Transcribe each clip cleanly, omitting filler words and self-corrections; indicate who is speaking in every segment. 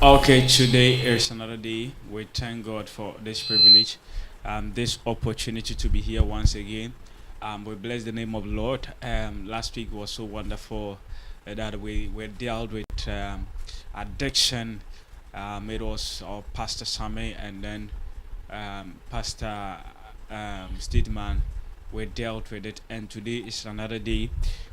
Speaker 1: Okay, today is another day. We thank God for this privilege, this opportunity to be here once again. We bless the name of the Lord. Last week was so wonderful that we dealt with addiction. It was our Pastor Sammy and then Pastor Steedman. We dealt with it, and today is another day.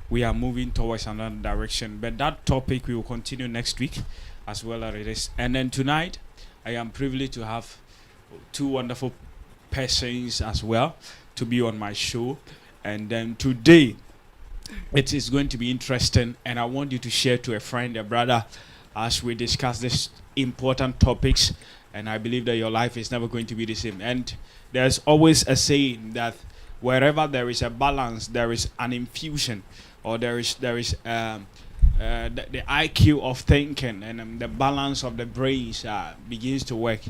Speaker 1: We are moving towards another direction, but that topic we will continue next week as well as it is. And then tonight, I am privileged to have two wonderful persons as well to be on my show. And then today, it is going to be interesting, and I want you to share to a friend, a brother, as we discuss this important topics. And I believe that your life is never going to be the same. And there's always a saying that wherever there is a balance, there is an infusion, or the IQ of thinking and the balance of the brains begins to work.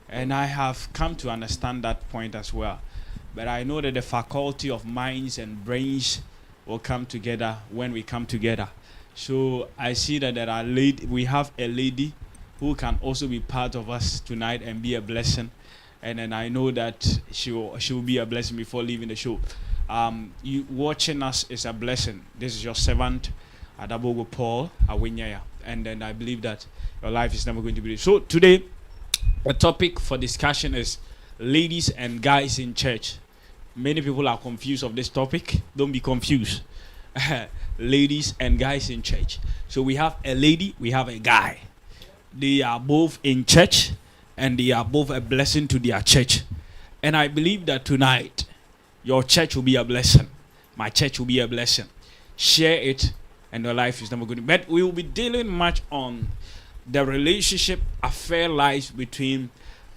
Speaker 1: And I have come to understand that point as well. But I know that the faculty of minds and brains will come together when we come together. So I see that we have a lady who can also be part of us tonight and be a blessing. And then I know that she will be a blessing before leaving the show. You watching us is a blessing. This is your servant, Adabogo Paul Awinyaya. And then I believe that your life is never going to be. So today, the topic for discussion is ladies and guys in church. Many people are confused of this topic. Don't be confused. Ladies and guys in church. So we have a lady, we have a guy. They are both in church and they are both a blessing to their church. And I believe that tonight, your church will be a blessing. My church will be a blessing. Share it and your life is never going to. But we will be dealing much on the relationship, affair lives between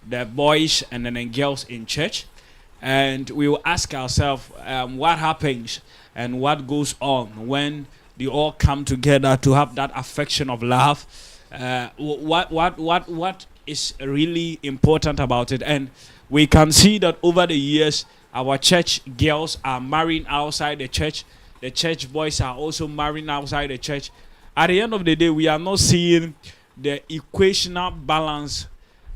Speaker 1: the boys and then the girls in church. And we will ask ourselves what happens and what goes on when they all come together to have that affection of love. What is really important about it. And we can see that over the years, our church girls are marrying outside the church. The church boys are also marrying outside the church. At the end of the day, we are not seeing the equational balance.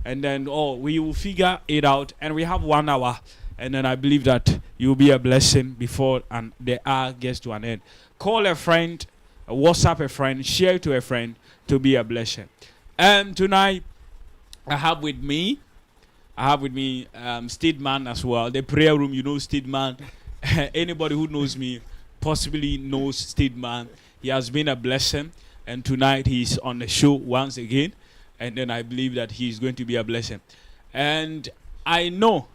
Speaker 1: And then, we will figure it out. And we have 1 hour. And then I believe that you will be a blessing before and the hour gets to an end. Call a friend, WhatsApp a friend, share to a friend to be a blessing. And tonight, I have with me Steedman as well. The prayer room, you know Steedman. Anybody who knows me possibly knows Steedman. He has been a blessing. And tonight he's on the show once again. And then I believe that he's going to be a blessing. And I know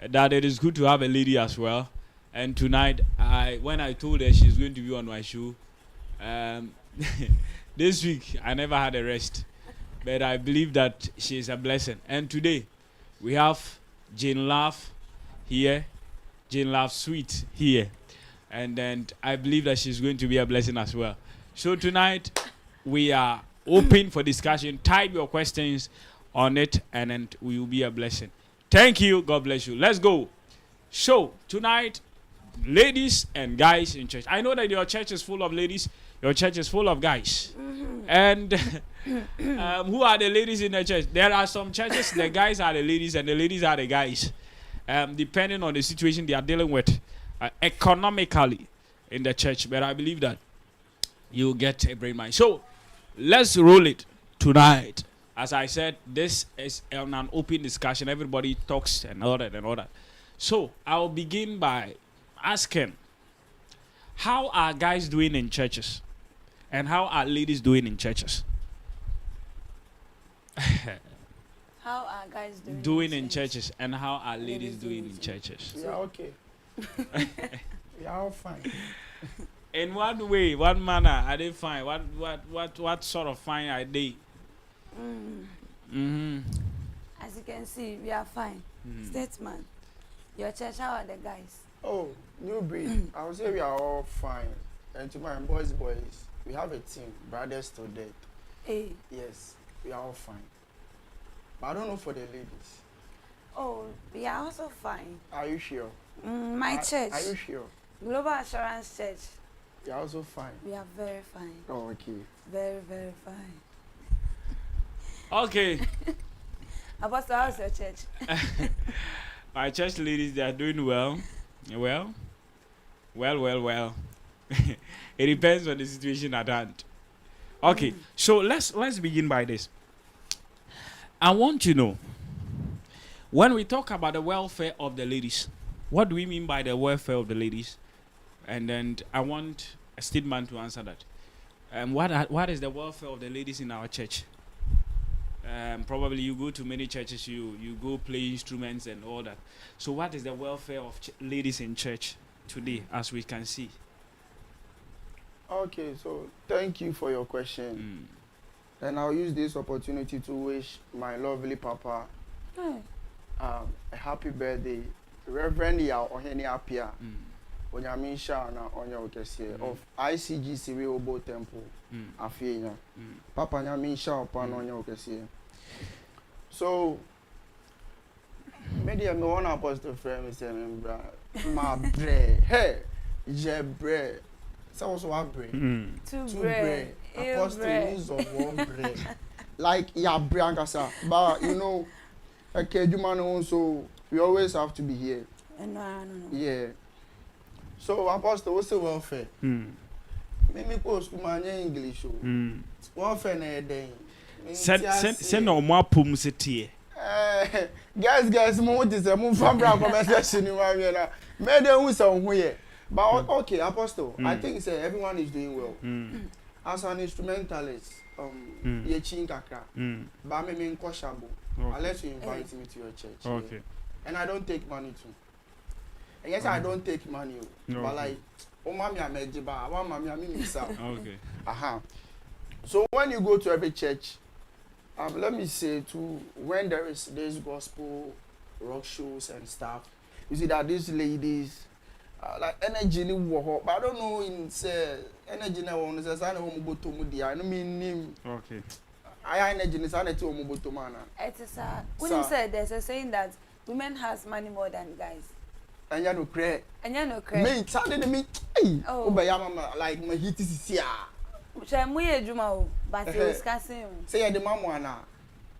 Speaker 1: that it is good to have a lady as well. And tonight, when I told her she's going to be on my show, this week I never had a rest. But I believe that she is a blessing. And today, we have Jane Love here, Jane Love Sweet here. And then I believe that she's going to be a blessing as well. So tonight, we are open for discussion. Type your questions on it, and then we will be a blessing. Thank you. God bless you. Let's go. So tonight, ladies and guys in church. I know that your church is full of ladies. Your church is full of guys. And who are the ladies in the church? There are some churches, the guys are the ladies and the ladies are the guys. Depending on the situation they are dealing with economically in the church. But I believe that you get a brain mind. So let's roll it tonight. As I said, this is an open discussion. Everybody talks and all that and all that. So I'll begin by asking, how are guys doing in churches? And how are ladies doing in churches?
Speaker 2: How are guys
Speaker 1: doing in churches? And how are ladies doing in churches?
Speaker 3: We are okay. We are all fine.
Speaker 1: In what way, what manner are they fine? What sort of fine are they?
Speaker 2: As you can see, we are fine. Statesman, your church, how are the guys?
Speaker 3: Oh, new breed. I would say we are all fine. And to my boys, we have a team, brothers to death.
Speaker 2: Hey.
Speaker 3: Yes, we are all fine. But I don't know for the ladies.
Speaker 2: Oh, we are also fine.
Speaker 3: Are you sure?
Speaker 2: My church.
Speaker 3: Are you sure?
Speaker 2: Global Assurance Church.
Speaker 3: We are also fine.
Speaker 2: We are very fine.
Speaker 3: Oh, okay.
Speaker 2: Very, very fine.
Speaker 1: Okay.
Speaker 2: Apostle, how's your church?
Speaker 1: My church ladies, they are doing well. Well. It depends on the situation at hand. Okay, so let's begin by this. I want to know, when we talk about the welfare of the ladies, what do we mean by the welfare of the ladies? And then I want a statement to answer that. What is the welfare of the ladies in our church? Probably you go to many churches, you go play instruments and all that. So what is the welfare of ladies in church today, as we can see?
Speaker 3: Okay, so thank you for your question. And I'll use this opportunity to wish my lovely papa a happy birthday. Reverend Yao Oheni Apia, Onyamisha na Onya Okese of ICGC Rehobo Temple, Afia. Papa Nyamisha upon Onya Okese. So, maybe I'm one apostle friend, Mr. My bread. Hey, je bread. So also one bread.
Speaker 2: Two bread.
Speaker 3: Apostle use of one bread. Like yeah, bread but you know, okay, you man also we always have to be here.
Speaker 2: No.
Speaker 3: Yeah. So apostle, what's the welfare? Maybe go school man English. Welfare na day.
Speaker 1: Send no more pums here.
Speaker 3: Guys, mo dis mo from bra conversation ni wa na. Me dey who some here. But okay, apostle, I think everyone is doing well. As an instrumentalist, ye chin kakra. But me nkoshabo. Unless you invite me to your church.
Speaker 1: Okay.
Speaker 3: Yeah. And I don't take money too. And yes, I don't take money. But like, oh mommy amejiba, one mommy amimisa.
Speaker 1: Okay.
Speaker 3: So when you go to every church, let me say too, when there is this gospel rock shows and stuff, you see that these ladies like energy ni wo, but I don't know in say energy na wo say say na wo moboto mu dia. I no mean name.
Speaker 1: Okay.
Speaker 3: I energy ni say na ti wo moboto mana.
Speaker 2: It is when you said there's a saying that women has money more than guys.
Speaker 3: And you no credit.
Speaker 2: And you no credit.
Speaker 3: Me sounded me hey. Oh be ya mama like my hit is here.
Speaker 2: She mu ye adwuma o, but you discussing.
Speaker 3: Say the mama ana.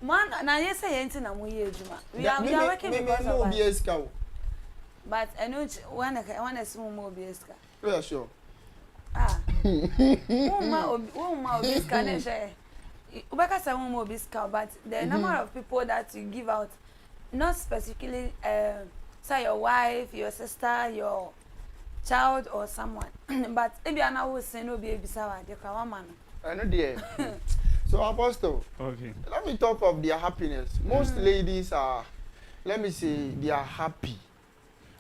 Speaker 2: Man na you say enti na mu ye adwuma. We are working because of
Speaker 3: that.
Speaker 2: But I know one small more biska.
Speaker 3: Yeah, sure.
Speaker 2: Uma biska na share. Ubaka say one more biska, but the number of people that you give out, not specifically say your wife, your sister, your child or someone. But if you are now saying no be bisawa, the kawaman.
Speaker 3: I know there. So apostle.
Speaker 1: Okay.
Speaker 3: Let me talk of their happiness. Most ladies are, let me say, they are happy.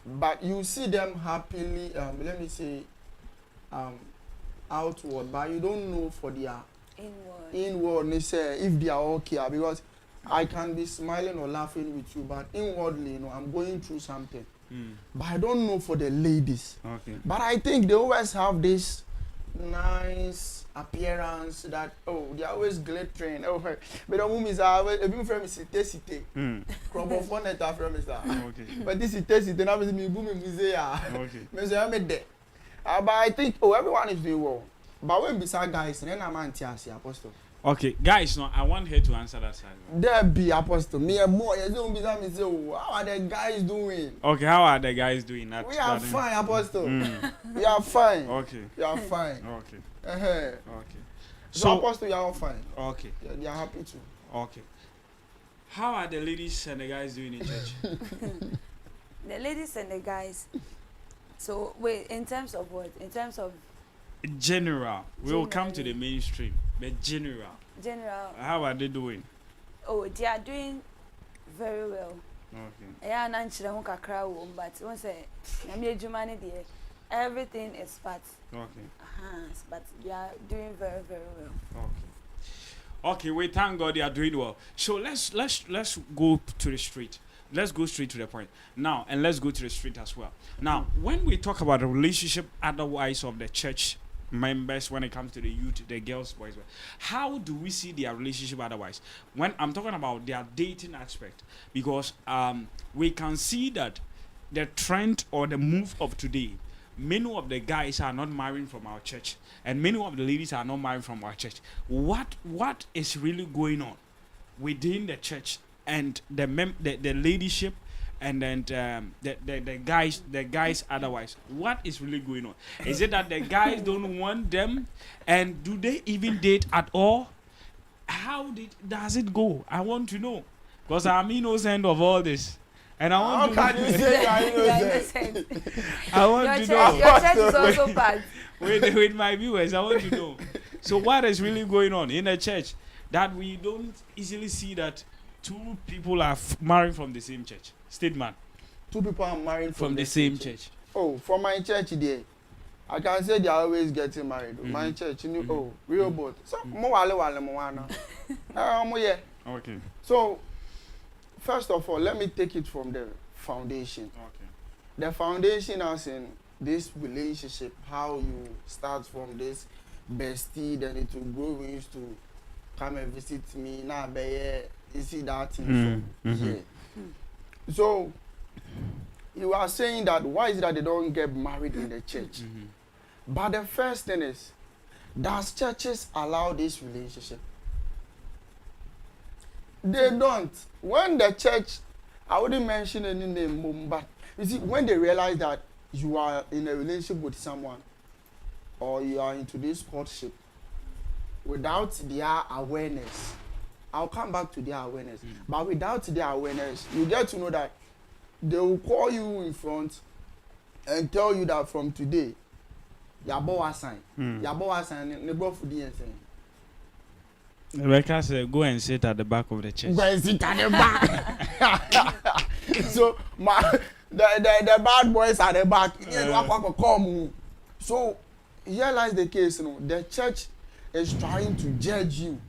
Speaker 3: But you see them happily, let me say, outward, but you don't know for their inward, if they are okay. Because I can be smiling or laughing with you, but inwardly, you know, I'm going through something. But I don't know for the ladies.
Speaker 1: Okay.
Speaker 3: But I think they always have this nice appearance that they are always glittering. But the woman is always even from city. Crop of one that from
Speaker 1: okay.
Speaker 3: But this is now me booming museum.
Speaker 1: Okay.
Speaker 3: Me say I'm there. But I think everyone is doing well. But when beside guys, then I'm anti apostle.
Speaker 1: Okay, guys, no, I want her to answer that side.
Speaker 3: There be apostle. Me and more. You don't be me say, how are the guys doing?
Speaker 1: Okay, how are the guys doing?
Speaker 3: We are fine, apostle. We are fine.
Speaker 1: Okay.
Speaker 3: We are fine.
Speaker 1: Okay.
Speaker 3: Okay.
Speaker 1: So
Speaker 3: apostle, you are all fine.
Speaker 1: Okay.
Speaker 3: Yeah, they are happy too.
Speaker 1: Okay. How are the ladies and the guys doing in church?
Speaker 2: The ladies and the guys. So wait, in terms of what? In terms of
Speaker 1: general. We will come to the mainstream. But general. How are they doing?
Speaker 2: Oh, they are doing very well.
Speaker 1: Okay.
Speaker 2: Yeah, but once say everything is part.
Speaker 1: Okay.
Speaker 2: But they are doing very, very well.
Speaker 1: Okay. Okay, we thank God they are doing well. So let's go to the street. Let's go straight to the point now, and let's go to the street as well. Now, when we talk about the relationship otherwise of the church members, when it comes to the youth, the girls, boys, how do we see their relationship otherwise? When I'm talking about their dating aspect, because we can see that the trend or the move of today, many of the guys are not marrying from our church, and many of the ladies are not marrying from our church. What is really going on? within the church and the leadership and then the guys otherwise? What is really going on? Is it that the guys don't want them, and do they even date at all? How does it go? I want to know, because I'm innocent of all this, and I want to know.
Speaker 3: How can you say you are innocent?
Speaker 1: I want to know.
Speaker 2: Your church is also bad.
Speaker 1: With my viewers, I want to know. So what is really going on in the church that we don't easily see that two people are married from the same church? Statement.
Speaker 3: Two people are married
Speaker 1: from the same church.
Speaker 3: Oh, from my church there, I can say they are always getting married. Mm-hmm. My church, real both. So
Speaker 1: Okay.
Speaker 3: So, first of all, let me take it from the foundation.
Speaker 1: Okay.
Speaker 3: The foundation as in this relationship, how you start from this bestie, then it will grow. We used to come and visit me. Now, you see that thing. So, you are saying that why is it that they don't get married in the church? Mm-hmm. But the first thing is, does churches allow this relationship? They don't. When the church, I wouldn't mention any name, but you see, when they realize that you are in a relationship with someone, or you are into this courtship, without their awareness, I'll come back to their awareness. But without their awareness, you get to know that they will call you in front and tell you that from today, Yabo sign. Yabo sign, they go for the insane.
Speaker 1: Rebecca said, go and sit at the back of the church.
Speaker 3: Go and sit at the back. So, the bad boys at the back. So, here lies the case, the church is trying to judge you.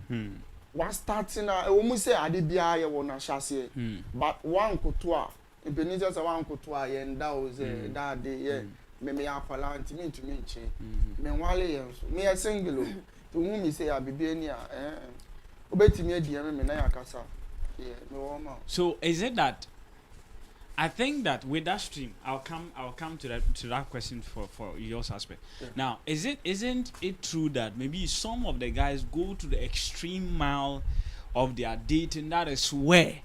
Speaker 3: What's starting now? Almost say I did be I wanna chassis, but one couture. In Penizas, one couture, and that was that day. Yeah, me a palant me to me. Meanwhile, me a single. To whom you say I be near. Obey me, dear me, na casa. Yeah, no more.
Speaker 1: So is it that? I think that with that stream, I'll come to that question for your aspect. Yeah. Now, isn't it true that maybe some of the guys go to the extreme mile of their dating? That is where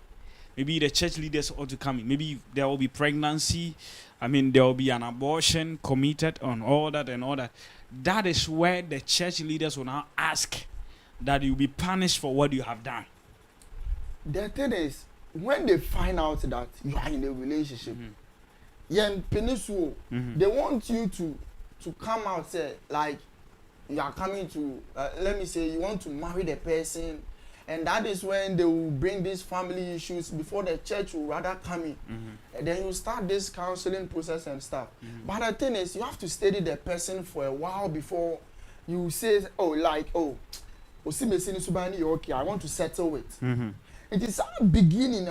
Speaker 1: maybe the church leaders ought to come in. Maybe there will be pregnancy. I mean, there will be an abortion committed on all that and all that. That is where the church leaders will now ask that you be punished for what you have done.
Speaker 3: The thing is, when they find out that you are in a relationship, they want you to come out, say, like, you are coming to, let me say, you want to marry the person, and that is when they will bring these family issues before the church will rather come in. And then you start this counseling process and stuff. But the thing is, you have to study the person for a while before you say, okay, I want to settle it. It is a beginning,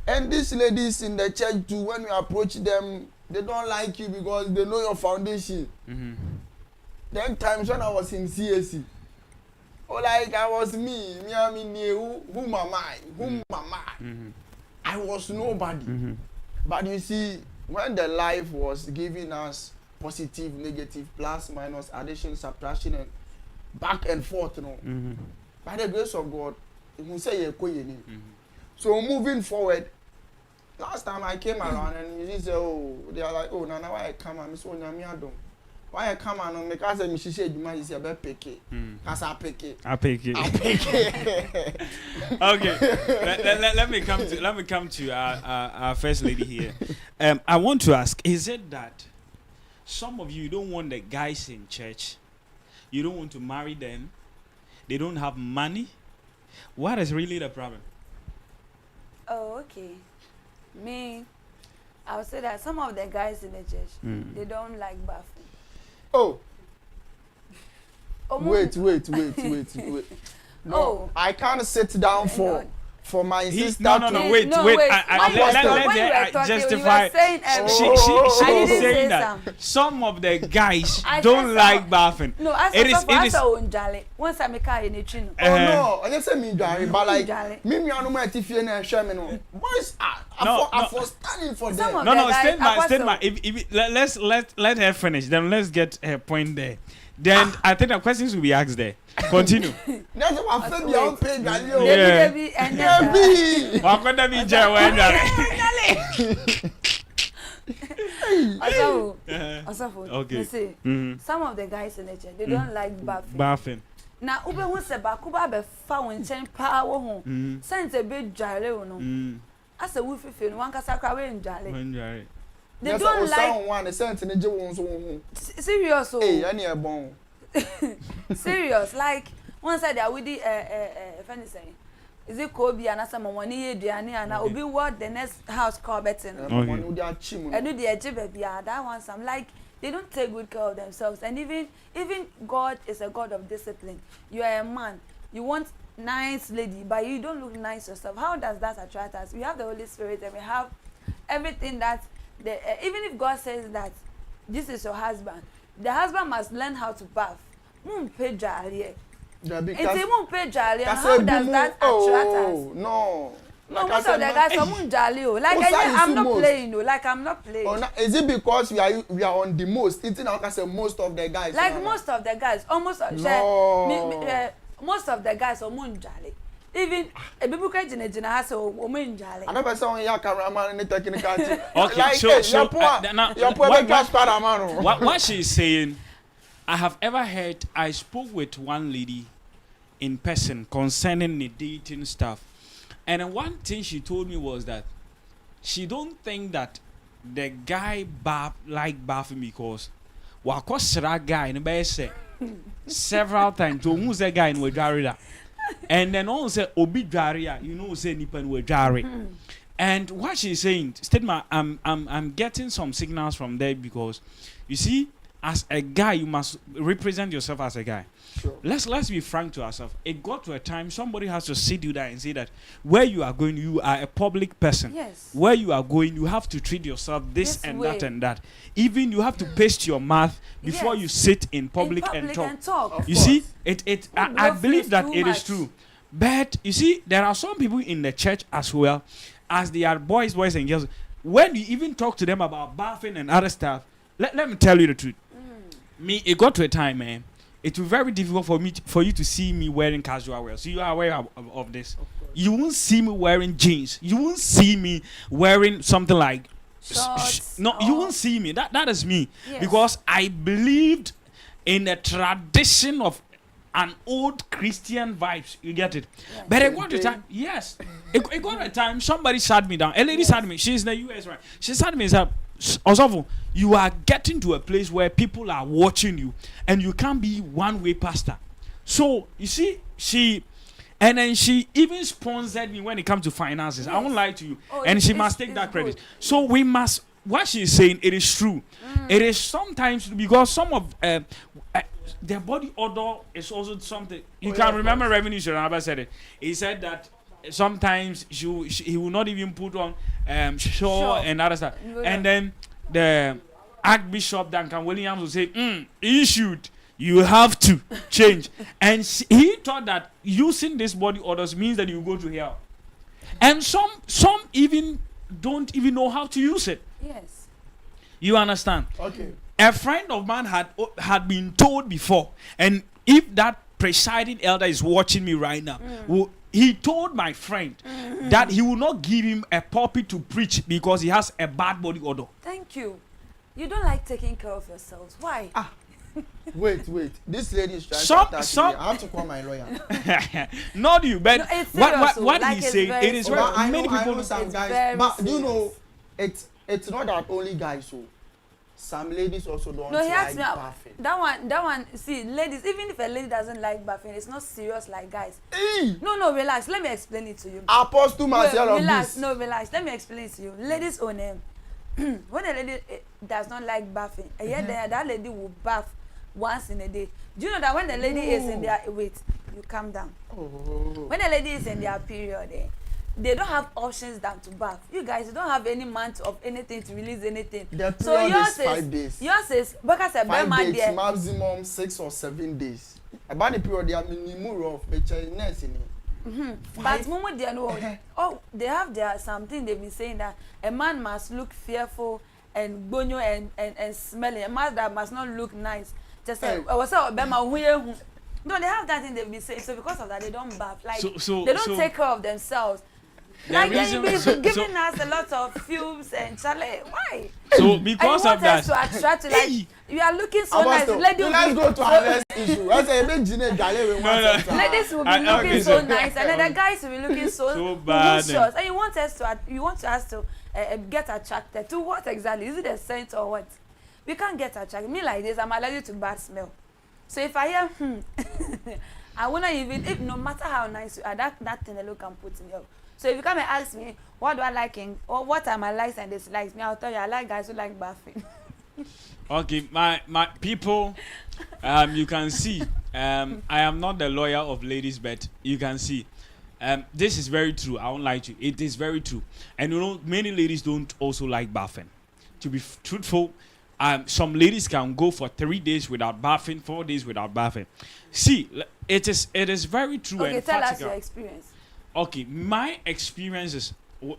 Speaker 3: and these ladies in the church too, when you approach them, they don't like you because they know your foundation. Then times when I was in CSC, like I was me, whom am I? Whom am I? I was nobody. But you see, when the life was giving us positive, negative, plus, minus, addition, subtraction, and back and forth, by the grace of God, you say so moving forward, last time I came around and you say, they are like, Nana, why I come and Miss Onyamiado? Why I come and make us a Mississippi, you might say, because I pick it.
Speaker 1: Okay. Let me come to our first lady here. I want to ask, is it that some of you don't want the guys in church, you don't want to marry them, they don't have money? What is really the problem?
Speaker 2: Oh, okay. Me, I would say that some of the guys in the church, they don't like bathing.
Speaker 3: Wait. No, I can't sit down for my sister.
Speaker 1: Wait. Let justify. She is saying that some of the guys don't like bathing.
Speaker 2: No, it is. Once I make a in
Speaker 3: no, I just say me jare, but like me no more tifie na hwe me no. Boys I for standing for them.
Speaker 1: No, statement. If let her finish, then let's get her point there. Then I think the questions will be asked there. Continue.
Speaker 3: That's what I feel beyond paying Galileo.
Speaker 2: Debbie and Debbie.
Speaker 1: What could that be, Joe?
Speaker 2: Okay. See, some of the guys in the church, they don't like bathing.
Speaker 1: Bathing.
Speaker 2: Now, Ube who said Bakuba be found chain power home. Sends a bit jolly, no. As a woofy film, one casacra in jolly. They don't like
Speaker 3: one, a sentence in the Jones.
Speaker 2: Serious,
Speaker 3: hey, any a bone.
Speaker 2: Serious, like one side they are with the funny saying. Is it Kobe and some money, Diana, and I'll be what the next house call betting. And do the Ejibbe, that one some like they don't take good care of themselves. And even God is a God of discipline. You are a man, you want nice lady, but you don't look nice yourself. How does that attract us? We have the Holy Spirit and we have everything that even if God says that this is your husband, the husband must learn how to bath. How does that attract us?
Speaker 3: No.
Speaker 2: No, most of the guys are jolly. Like I'm not playing. Like I'm not playing.
Speaker 3: Oh, is it because we are on the most? It's not because most of the guys.
Speaker 2: Like most of the guys, almost most of the guys are jolly. Even a people can has a woman jolly.
Speaker 3: I never saw your cameraman in the technical team.
Speaker 1: Okay, so what she's saying, I have ever heard. I spoke with one lady in person concerning the dating stuff, and one thing she told me was that she don't think that the guy like bathing because wakosra guy in the several times. So who's the guy in Wajarida? And then all say obi dwaria, you know, say nipan wajari. And what she's saying, statement, I'm getting some signals from there because you see, as a guy, you must represent yourself as a guy.
Speaker 3: Sure.
Speaker 1: Let's be frank to ourselves. It got to a time somebody has to sit you down and say that where you are going, you are a public person.
Speaker 2: Yes.
Speaker 1: Where you are going, you have to treat yourself this and
Speaker 2: way.
Speaker 1: that and that. Even you have to paste your mouth before you sit in public and talk. You see, I believe that it is true. But you see, there are some people in the church as well, as they are boys and girls. When you even talk to them about bathing and other stuff, let me tell you the truth. Me, it got to a time, man. It was very difficult for you to see me wearing casual wear. So you are aware of this. You won't see me wearing jeans. You won't see me wearing something like
Speaker 2: shorts.
Speaker 1: No, you won't see me. That is me.
Speaker 2: Yes.
Speaker 1: Because I believed in the tradition of an old Christian vibes. You get it? Yes. But it got to a time. Yes. It got to a time. Somebody sat me down. A lady sat me. She's in the US, right? She sat me and said, Osofo, you are getting to a place where people are watching you and you can't be one-way pastor. So you see, she even sponsored me when it comes to finances. Yes. I won't lie to you. And she must take that credit. Good. So we must, what she's saying, it is true. It is sometimes because some of their body odor is also something. You can remember Revenue Shiraba said it. He said that sometimes he will not even put on sure and other stuff. And then the Archbishop Duncan Williams will say, you have to change. And he thought that using this body odors means that you go to hell. And some even don't even know how to use it.
Speaker 2: Yes.
Speaker 1: You understand?
Speaker 3: Okay.
Speaker 1: A friend of mine had been told before, and if that presiding elder is watching me right now, he told my friend that he will not give him a pulpit to preach because he has a bad body odor.
Speaker 2: Thank you. You don't like taking care of yourselves. Why?
Speaker 3: Wait. This lady is trying to attack me. I have to call my lawyer.
Speaker 1: Not you, but
Speaker 2: no,
Speaker 1: what like he's saying, it is very many people
Speaker 3: know some guys, but serious. You know, it's not that only guys. So some ladies also don't like bathing.
Speaker 2: That one. See, ladies, even if a lady doesn't like bathing, it's not serious like guys. No, relax. Let me explain it to you.
Speaker 3: Apostle Marcel of this.
Speaker 2: No, relax. Let me explain it to you. Ladies own him. When a lady does not like bathing, that lady will bath once in a day. Do you know that when the lady is in their you calm down. When a lady is in their period, they don't have options than to bath. You guys don't have any month of anything to release anything.
Speaker 3: So yours is 5 days.
Speaker 2: Yours is because a
Speaker 3: 5 days, maximum 6 or 7 days. About the period they are minimum of nurse in it.
Speaker 2: But Momo, they know. They have their something they've been saying that a man must look fearful and bonyo and smelly. A man that must not look nice. Just say, I was so Bema who. No, they have that thing they've been saying. So because of that, they don't bath. Like they don't take care of themselves. Like they've been giving us a lot of fumes and chale. Why?
Speaker 1: So because of that,
Speaker 2: to attract like you are looking so nice.
Speaker 3: Let's go to our next issue. I say ladies
Speaker 2: will be looking so nice, and then the guys will be looking so bad. And you want us to get attracted to what exactly? Is it a scent or what? We can't get attracted. Me like this, I'm allergic to bad smell. So if I hear I wanna even if no matter how nice you are, that thing alone can put in you. So if you come and ask me what do I like or what are my likes and dislikes, me I'll tell you I like guys who like bathing.
Speaker 1: Okay, my people, you can see, I am not the lawyer of ladies, but you can see, this is very true. I won't lie to you. It is very true, and you know many ladies don't also like bathing. To be truthful, some ladies can go for 3 days without bathing, 4 days without bathing. See, it is very true.
Speaker 2: Okay,
Speaker 1: and
Speaker 2: tell
Speaker 1: practical.
Speaker 2: us your experience.
Speaker 1: Okay, my experiences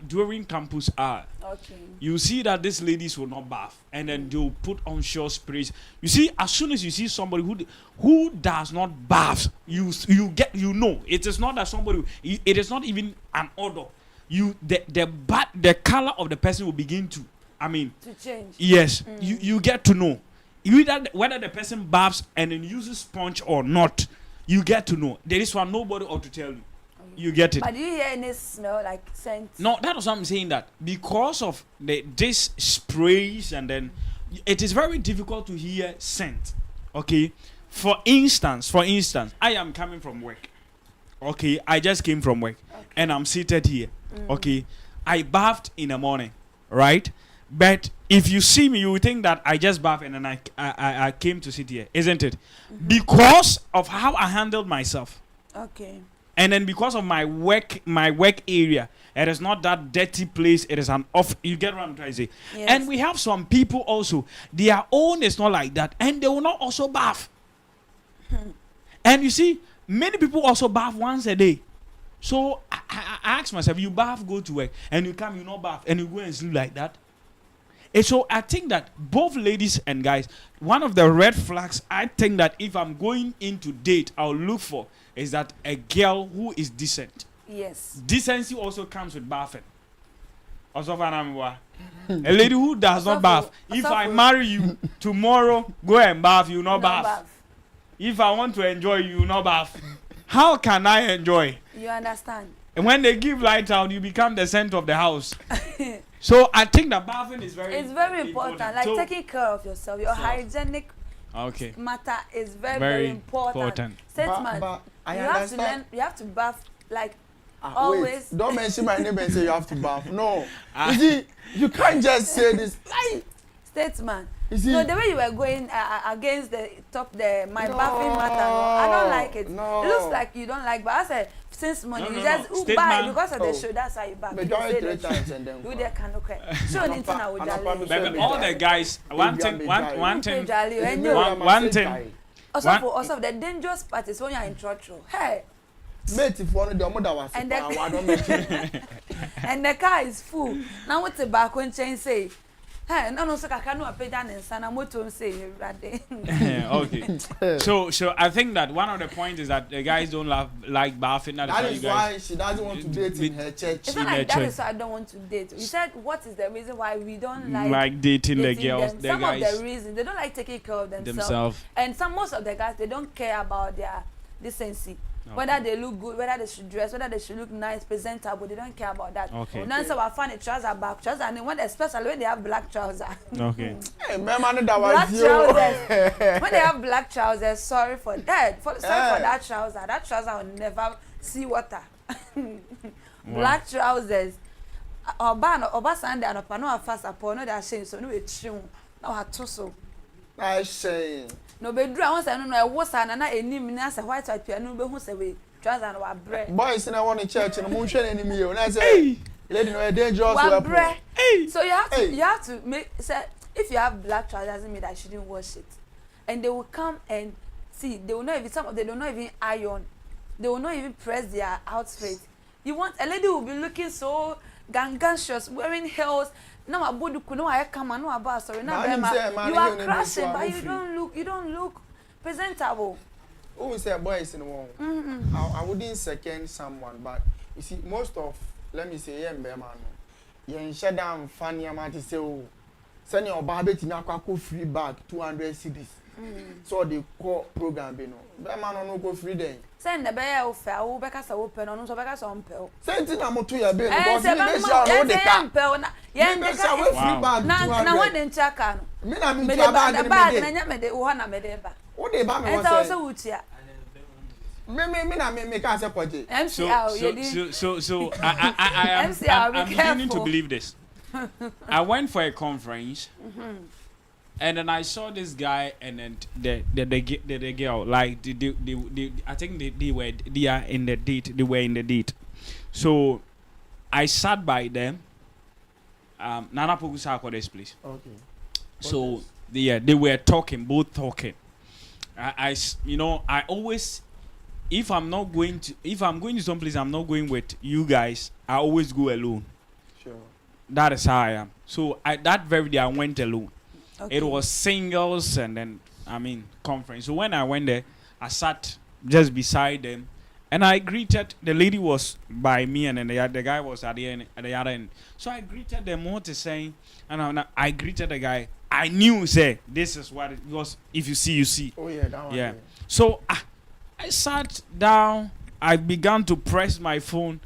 Speaker 1: during campus are,
Speaker 2: okay,
Speaker 1: you see that these ladies will not bath, and then they'll put on shore sprays. You see, as soon as you see somebody who does not bath, you know it is not that somebody. It is not even an odor. The color of the person will begin to. I mean,
Speaker 2: to change.
Speaker 1: Yes, you get to know whether the person baths and then uses sponge or not. You get to know. There is one nobody ought to tell you. You get it.
Speaker 2: But do you hear any smell like scent?
Speaker 1: No, that was what I'm saying, that because of this sprays, and then it is very difficult to hear scent. Okay, for instance, I am coming from work. Okay, I just came from work, and I'm seated here. Okay, I bathed in the morning, right? But if you see me, you will think that I just bathed and then I came to sit here, isn't it? Because of how I handled myself.
Speaker 2: Okay.
Speaker 1: And then because of my work area, it is not that dirty place. It is an off. You get what I'm trying to say?
Speaker 2: Yes.
Speaker 1: And we have some people also. Their own is not like that, and they will not also bath. And you see, many people also bath once a day. So I ask myself, you bath, go to work, and you come, you not bath, and you go and sleep like that. And so I think that both ladies and guys, one of the red flags I think that if I'm going into date, I'll look for is that a girl who is decent.
Speaker 2: Yes.
Speaker 1: Decency also comes with bathing. Also, a lady who does not bath. If I marry you tomorrow, go and bath, you not bath. If I want to enjoy you, not bath. How can I enjoy?
Speaker 2: You understand?
Speaker 1: And when they give light out, you become the center of the house. So I think that bathing is very
Speaker 2: important. Like so, taking care of yourself, your hygienic matter is very important. Statement. You have to bath like always.
Speaker 3: Wait, don't mention my name and say you have to bath. No. You see, you can't just say this.
Speaker 2: Statesman. No, the way you were going against my bathing matter, I don't like it.
Speaker 3: No.
Speaker 2: It looks like you don't like, but I said since morning you just buy because of the show. That's why you bath.
Speaker 3: But you say 3 times and then
Speaker 2: you there can okay. Show anything I would
Speaker 1: jolly. All the guys, one thing.
Speaker 2: Also, the dangerous part is when you're in trouble. Hey.
Speaker 3: Mate, if one of the mother was
Speaker 2: and the car is full. Now what's the back when chain say? Hey, no, so I can't pay down and son. I'm what to say.
Speaker 1: Okay. So I think that one of the points is that the guys don't like bathing.
Speaker 3: That is why she doesn't want to date in her church.
Speaker 2: It's not like that is why I don't want to date. You said what is the reason why we don't like
Speaker 1: dating the girls?
Speaker 2: Some guys, of the reasons they don't like taking care of themselves. And most of the guys they don't care about their decency. Okay. Whether they look good, whether they should dress, whether they should look nice, presentable, they don't care about that.
Speaker 1: Okay.
Speaker 2: Now so I find the trouser back trousers, and when especially when they have black trousers.
Speaker 1: Okay.
Speaker 3: Hey, man, that
Speaker 2: black
Speaker 3: was
Speaker 2: trousers. When they have black trousers, sorry for that. Sorry for that trouser. That trouser will never see water. Black trousers. Oba Sunday and Opa no fast upon no that shame so no etrium. Now ha to so.
Speaker 3: I say.
Speaker 2: No be do once I no know was na enim na say white piano be hu say we trouser wa bre.
Speaker 3: Boys in one in church no mo hwe enemy o na say lady no dangerous weapon.
Speaker 2: So you have to make say if you have black trousers doesn't mean that you shouldn't wash it. And they will come and see they will not even some of them don't not even iron. They will not even press their outfit. You want a lady will be looking so gangantious wearing heels. No, my body could no I come and no about sorry. Now you are crashing, but you don't look presentable.
Speaker 3: Who say boys in one? I wouldn't second someone, but you see, most of, let me say, you shut down funny amount to say, oh, send your baby to Nakako free bag 200 CDs. So the core program, you know, but man, no go free day.
Speaker 2: Send the bear of fair, because I open on so because I'm pale.
Speaker 3: Send it I'm to your baby, because you shall hold the camp. Yeah, free bag.
Speaker 2: Now, one in Chakan.
Speaker 3: Me, I mean,
Speaker 2: the bag, and I made the Ohana Medeba.
Speaker 3: What they ban
Speaker 2: And also, would ya?
Speaker 3: Me can't support it.
Speaker 1: So I'm beginning to believe this. I went for a conference, and then I saw this guy, and then the girl, like I think they were in the date. They were in the date. So I sat by them. Nana Pogusa called this place. Okay. So they were talking, both talking. I always, if I'm going to some place, I'm not going with you guys. I always go alone.
Speaker 3: Sure.
Speaker 1: That is how I am. So that very day I went alone. Okay. It was singles and then conference. So when I went there, I sat just beside them, and I greeted. The lady was by me, and then the guy was at the other end. So I greeted them. What to say? And I greeted the guy. I knew, say, this is what it was. If you see, you see.
Speaker 3: Oh yeah, that one.
Speaker 1: Yeah. So I sat down. I began to press my phone,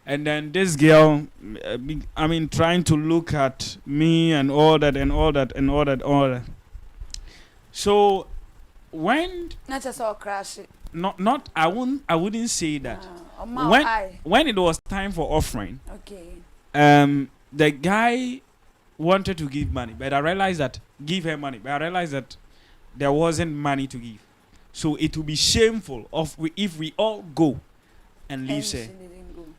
Speaker 1: and then this girl, trying to look at me and all that. So when
Speaker 2: not just all crash.
Speaker 1: Not I wouldn't say that. When it was time for offering.
Speaker 2: Okay.
Speaker 1: The guy wanted to give money, but I realized that there wasn't money to give. So it would be shameful if we all go and leave her.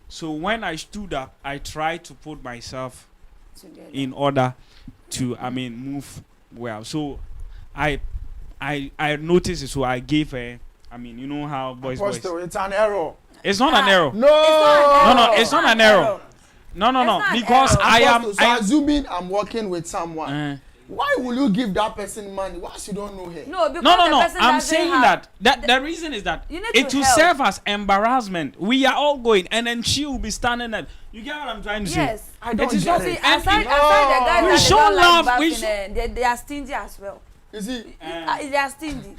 Speaker 1: So when I stood up, I tried to put myself in order to move well. So I noticed it, so I gave her. You know how boys.
Speaker 3: It's an error.
Speaker 1: It's not an error.
Speaker 3: No,
Speaker 1: it's not an error. No. Because I am.
Speaker 3: Assuming I'm working with someone. Why will you give that person money once you don't know her?
Speaker 2: No, because
Speaker 1: no. I'm saying that the reason is that it will serve as embarrassment. We are all going, and then she will be standing there. You get what I'm trying to say?
Speaker 2: Yes.
Speaker 3: I don't get it.
Speaker 2: Aside the guys
Speaker 1: we
Speaker 2: that
Speaker 1: show
Speaker 2: don't
Speaker 1: love.
Speaker 2: Like they are stingy as well.
Speaker 3: You see,
Speaker 2: they are stingy.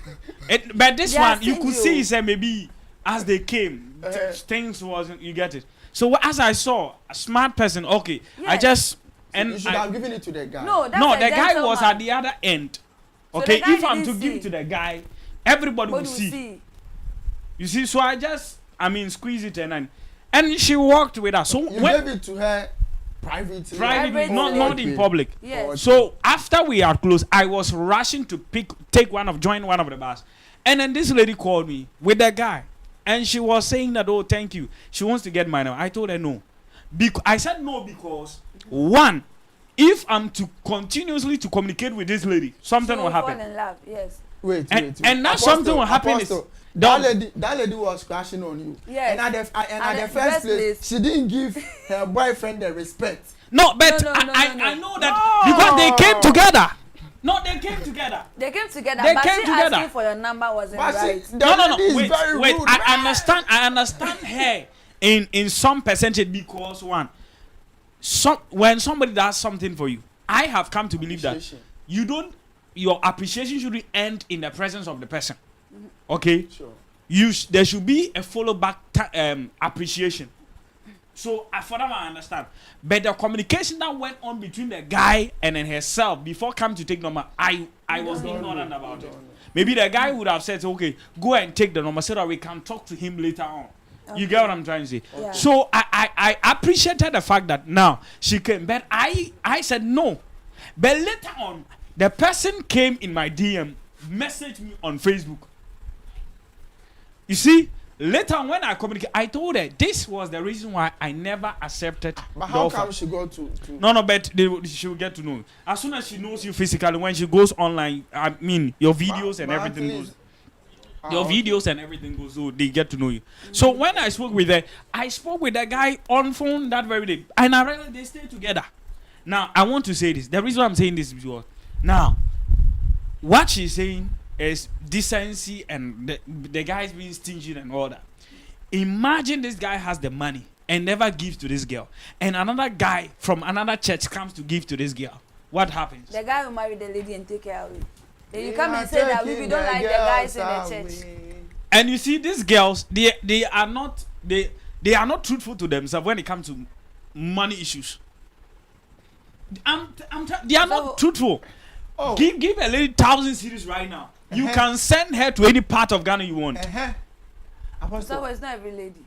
Speaker 1: But this
Speaker 2: They
Speaker 1: one,
Speaker 2: are
Speaker 1: you could
Speaker 2: stingy.
Speaker 1: see, maybe as they came, things wasn't. You get it? So as I saw a smart person, okay,
Speaker 2: Yes.
Speaker 1: I just.
Speaker 3: And you should have given it to the guy.
Speaker 2: No,
Speaker 1: the guy was at the other end. Okay,
Speaker 2: so
Speaker 1: if I'm to give it to the guy, everybody will see. You see, so I just, squeeze it and she walked with us. So
Speaker 3: you gave it to her privately,
Speaker 1: not in public.
Speaker 2: Yes.
Speaker 1: So after we are close, I was rushing to join one of the bars, and then this lady called me with the guy, and she was saying that, oh, thank you. She wants to get my number. I told her no. I said no because one, if I'm to continuously to communicate with this lady, something will happen.
Speaker 2: Fall in love, yes.
Speaker 3: Wait.
Speaker 1: And that something will happen is
Speaker 3: that lady was crashing on you.
Speaker 2: Yes.
Speaker 3: And at the first place, she didn't give her boyfriend the respect.
Speaker 1: No, but I know that because they came together. No, they came together.
Speaker 2: They came together.
Speaker 1: They
Speaker 2: but
Speaker 1: came together.
Speaker 2: Asking for your number wasn't right.
Speaker 1: No. Wait. I understand her in some percentage because when somebody does something for you, I have come to believe that your appreciation shouldn't end in the presence of the person. Okay?
Speaker 3: Sure.
Speaker 1: There should be a follow back appreciation. So for that I understand. But the communication that went on between the guy and then herself before coming to take number, I was ignorant about it. Maybe the guy would have said, okay, go and take the number so that we can talk to him later on. Okay. You get what I'm trying to say?
Speaker 2: Yeah.
Speaker 1: So I appreciated the fact that now she came, but I said no. But later on, the person came in my DM, messaged me on Facebook. You see, later on when I communicated, I told her this was the reason why I never accepted
Speaker 3: But
Speaker 1: the
Speaker 3: how
Speaker 1: offer.
Speaker 3: come she go to
Speaker 1: No, but she will get to know. As soon as she knows you physically, when she goes online, your videos and everything goes. Your videos and everything goes, so they get to know you. So when I spoke with her, I spoke with the guy on phone that very day, and I realized they stay together. Now I want to say this. The reason I'm saying this is because now what she's saying is decency and the guy is being stingy and all that. Imagine this guy has the money and never gives to this girl, and another guy from another church comes to give to this girl. What happens?
Speaker 2: The guy will marry the lady and take care of it. Then you come and say that we don't like the guys in the church.
Speaker 1: And you see, these girls, they are not truthful to themselves when it comes to money issues. They are not truthful.
Speaker 3: Oh.
Speaker 1: Give a lady 1,000 cedis right now. You can send her to any part of Ghana you want.
Speaker 2: So it's not every lady.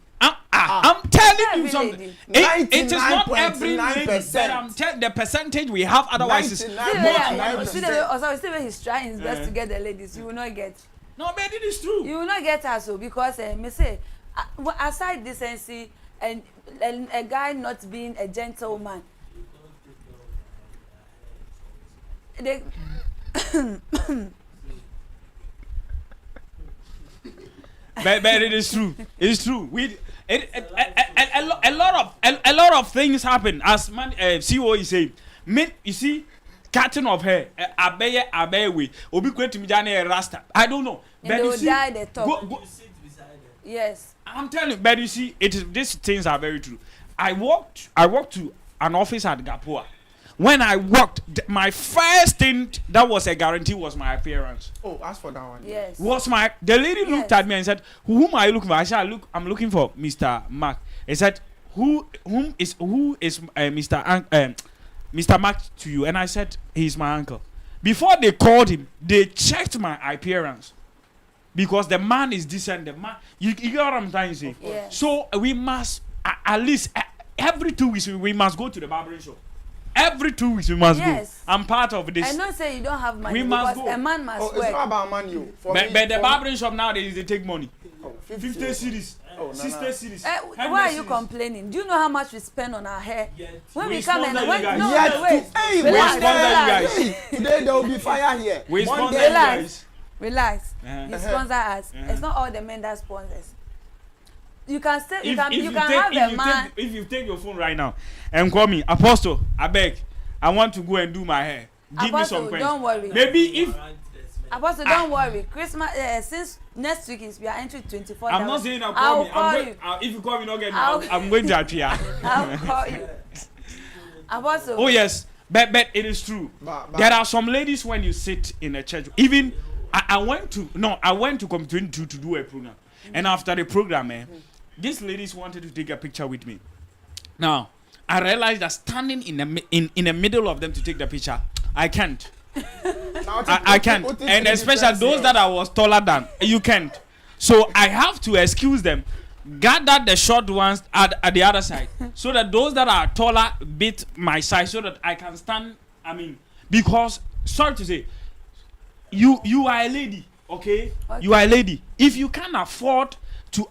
Speaker 1: I'm telling you something.
Speaker 2: Lady.
Speaker 1: It is not every lady, but I'm telling the percentage we have. Otherwise, it's
Speaker 2: see the way he's trying his best to get the ladies. You will not get.
Speaker 1: No, but it is true.
Speaker 2: You will not get her so because me say aside decency and a guy not being a gentleman.
Speaker 1: But it is true. It is true. A lot of things happen. As man, CEO is saying, you see, cutting of hair, abeye way, obi kweti mijane rasta. I don't know.
Speaker 2: And but they will die the top. Yes.
Speaker 1: I'm telling you, but you see, these things are very true. I walked to an office at Gapoa. When I walked, my first thing that was a guarantee was my appearance.
Speaker 3: Oh, ask for that one.
Speaker 2: Yes.
Speaker 1: The lady looked at me and said, "Whom are you looking for?" I said, I'm looking for Mr. Mark." He said, "Who is Mr. Mark to you?" And I said, "He's my uncle." Before they called him, they checked my appearance because the man is decent. The man, you get what I'm trying to say?
Speaker 2: Yes.
Speaker 1: So we must at least every 2 weeks we must go to the barbering shop. Every 2 weeks we must go. I'm part of this.
Speaker 2: I don't say you don't have money.
Speaker 1: We must go.
Speaker 2: A man must work.
Speaker 3: It's not about money.
Speaker 1: But the barbering shop nowadays they take money.
Speaker 3: 50
Speaker 1: cedis, 60 cedis.
Speaker 2: Why are you complaining? Do you know how much we spend on our hair? When we come and wait.
Speaker 3: Hey, today there will be fire here.
Speaker 1: We sponsor you guys.
Speaker 2: Relax. You sponsor us. It's not all the men that sponsors. You can still you can have a man.
Speaker 1: If you take your phone right now and call me Apostle, I beg, I want to go and do my hair. Give
Speaker 2: Apostle,
Speaker 1: me some coins.
Speaker 2: don't worry.
Speaker 1: Maybe if
Speaker 2: Apostle, don't worry. Christmas since next week we are entering 24 hours.
Speaker 1: I'm not saying I'll call you. If you call me, not get me. I'm going to appear.
Speaker 2: I'll call you. Apostle.
Speaker 1: Oh yes, but it is true. There are some ladies when you sit in a church. Even I went to Community to do a program, and after the program, these ladies wanted to take a picture with me. Now, I realized that standing in the middle of them to take the picture, I can't. I can't. And especially those that I was taller than, you can't. So I have to excuse them, gather the short ones at the other side, so that those that are taller beat my size, so that I can stand. I mean, because, sorry to say, you are a lady, okay? You are a lady. If you can't afford to,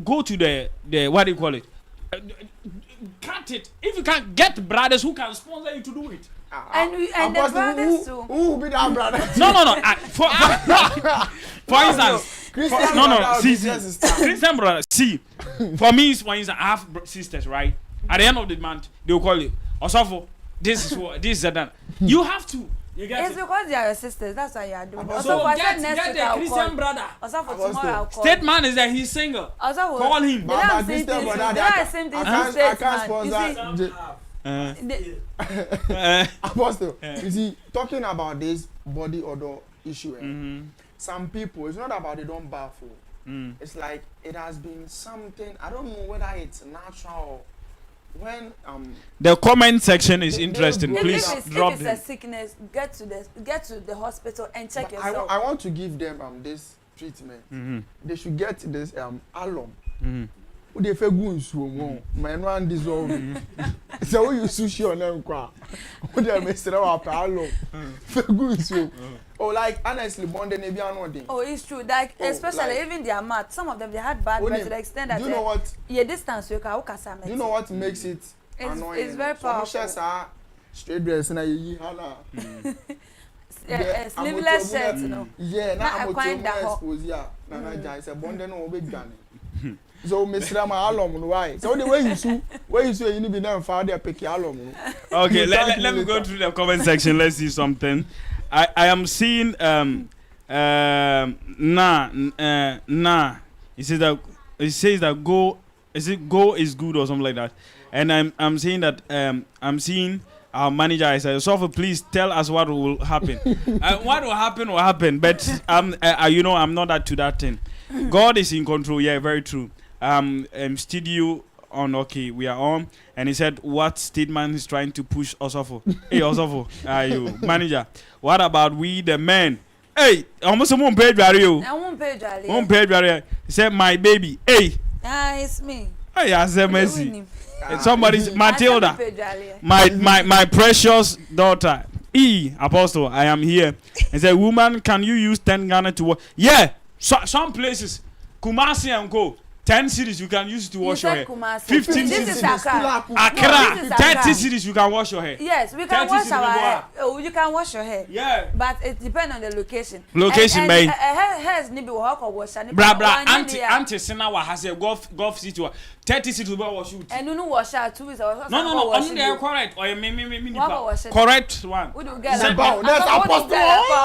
Speaker 1: go to the what do you call it? Cut it. If you can't get brothers who can sponsor you to do it.
Speaker 2: And the brothers too.
Speaker 3: Who will be that brother?
Speaker 1: No. For instance, Christian brother. See, for me, for instance, I have sisters, right? At the end of the month, they will call you. Osofo, this is done. You have to.
Speaker 2: It's because they are your sisters. That's why you are doing.
Speaker 1: So get the Christian brother.
Speaker 2: Also for tomorrow, I'll call.
Speaker 1: State man is that he's single.
Speaker 2: Also
Speaker 1: call him.
Speaker 3: I can't sponsor. Apostle, you see, talking about this body odor issue, some people, it's not about they don't baffle. It's like it has been something. I don't know whether it's natural. When
Speaker 1: the comment section is interesting, please drop
Speaker 2: it. If it's a sickness, get to the hospital and check yourself.
Speaker 3: I want to give them this treatment. They should get this alum. Who they feel good so man one dissolve. So we use sushi on them kwa. Who they mess around alum. Feel good so. Oh, like honestly, bond they be another.
Speaker 2: Oh, it's true. Like especially even their math. Some of them they had bad breath to the extent that.
Speaker 3: Do you know what?
Speaker 2: Yeah, distance you can.
Speaker 3: Do you know what makes it annoying?
Speaker 2: It's very powerful.
Speaker 3: Some straight dress na yi hala.
Speaker 2: Sleeveless shirt, you know.
Speaker 3: Yeah, na I'm going to expose ya. Na jai say bond no be dwane. So Mr. Alum, why? So the way you say you need be now for their pick alum.
Speaker 1: Okay, let me go through the comment section. Let's see something. I am seeing nah. It says that go. Is it go is good or something like that? And I'm saying that I'm seeing our manager. I said, so please tell us what will happen. What will happen. But I'm not that to that thing. God is in control. Yeah, very true. Studio on. Okay, we are on. And he said, what statement is trying to push Osofo? Hey, Osofo, you manager. What about we the men? Hey, almost won't pay you.
Speaker 2: I won't pay you.
Speaker 1: Won't pay you. He said, my baby. Hey.
Speaker 2: It's me.
Speaker 1: Hey, I said mercy. Somebody's Matilda. My precious daughter. Apostle, I am here. He said, woman, can you use 10 Ghana to wash? Yeah. Some places, Kumasi and go. 10 cities you can use to wash your hair. 15 cities. Accra. 30 cities you can wash your hair.
Speaker 2: Yes, we can wash our hair. Oh, you can wash your hair.
Speaker 1: Yeah.
Speaker 2: But it depends on the location.
Speaker 1: Location, man.
Speaker 2: Hair is nibi walk or wash.
Speaker 1: Bra. Auntie Sinawa has a golf city. 30 cities will wash you.
Speaker 2: And you know wash out 2 weeks.
Speaker 1: No. I'm there correct. Or me. Correct one.
Speaker 2: We do get
Speaker 3: that's apostle.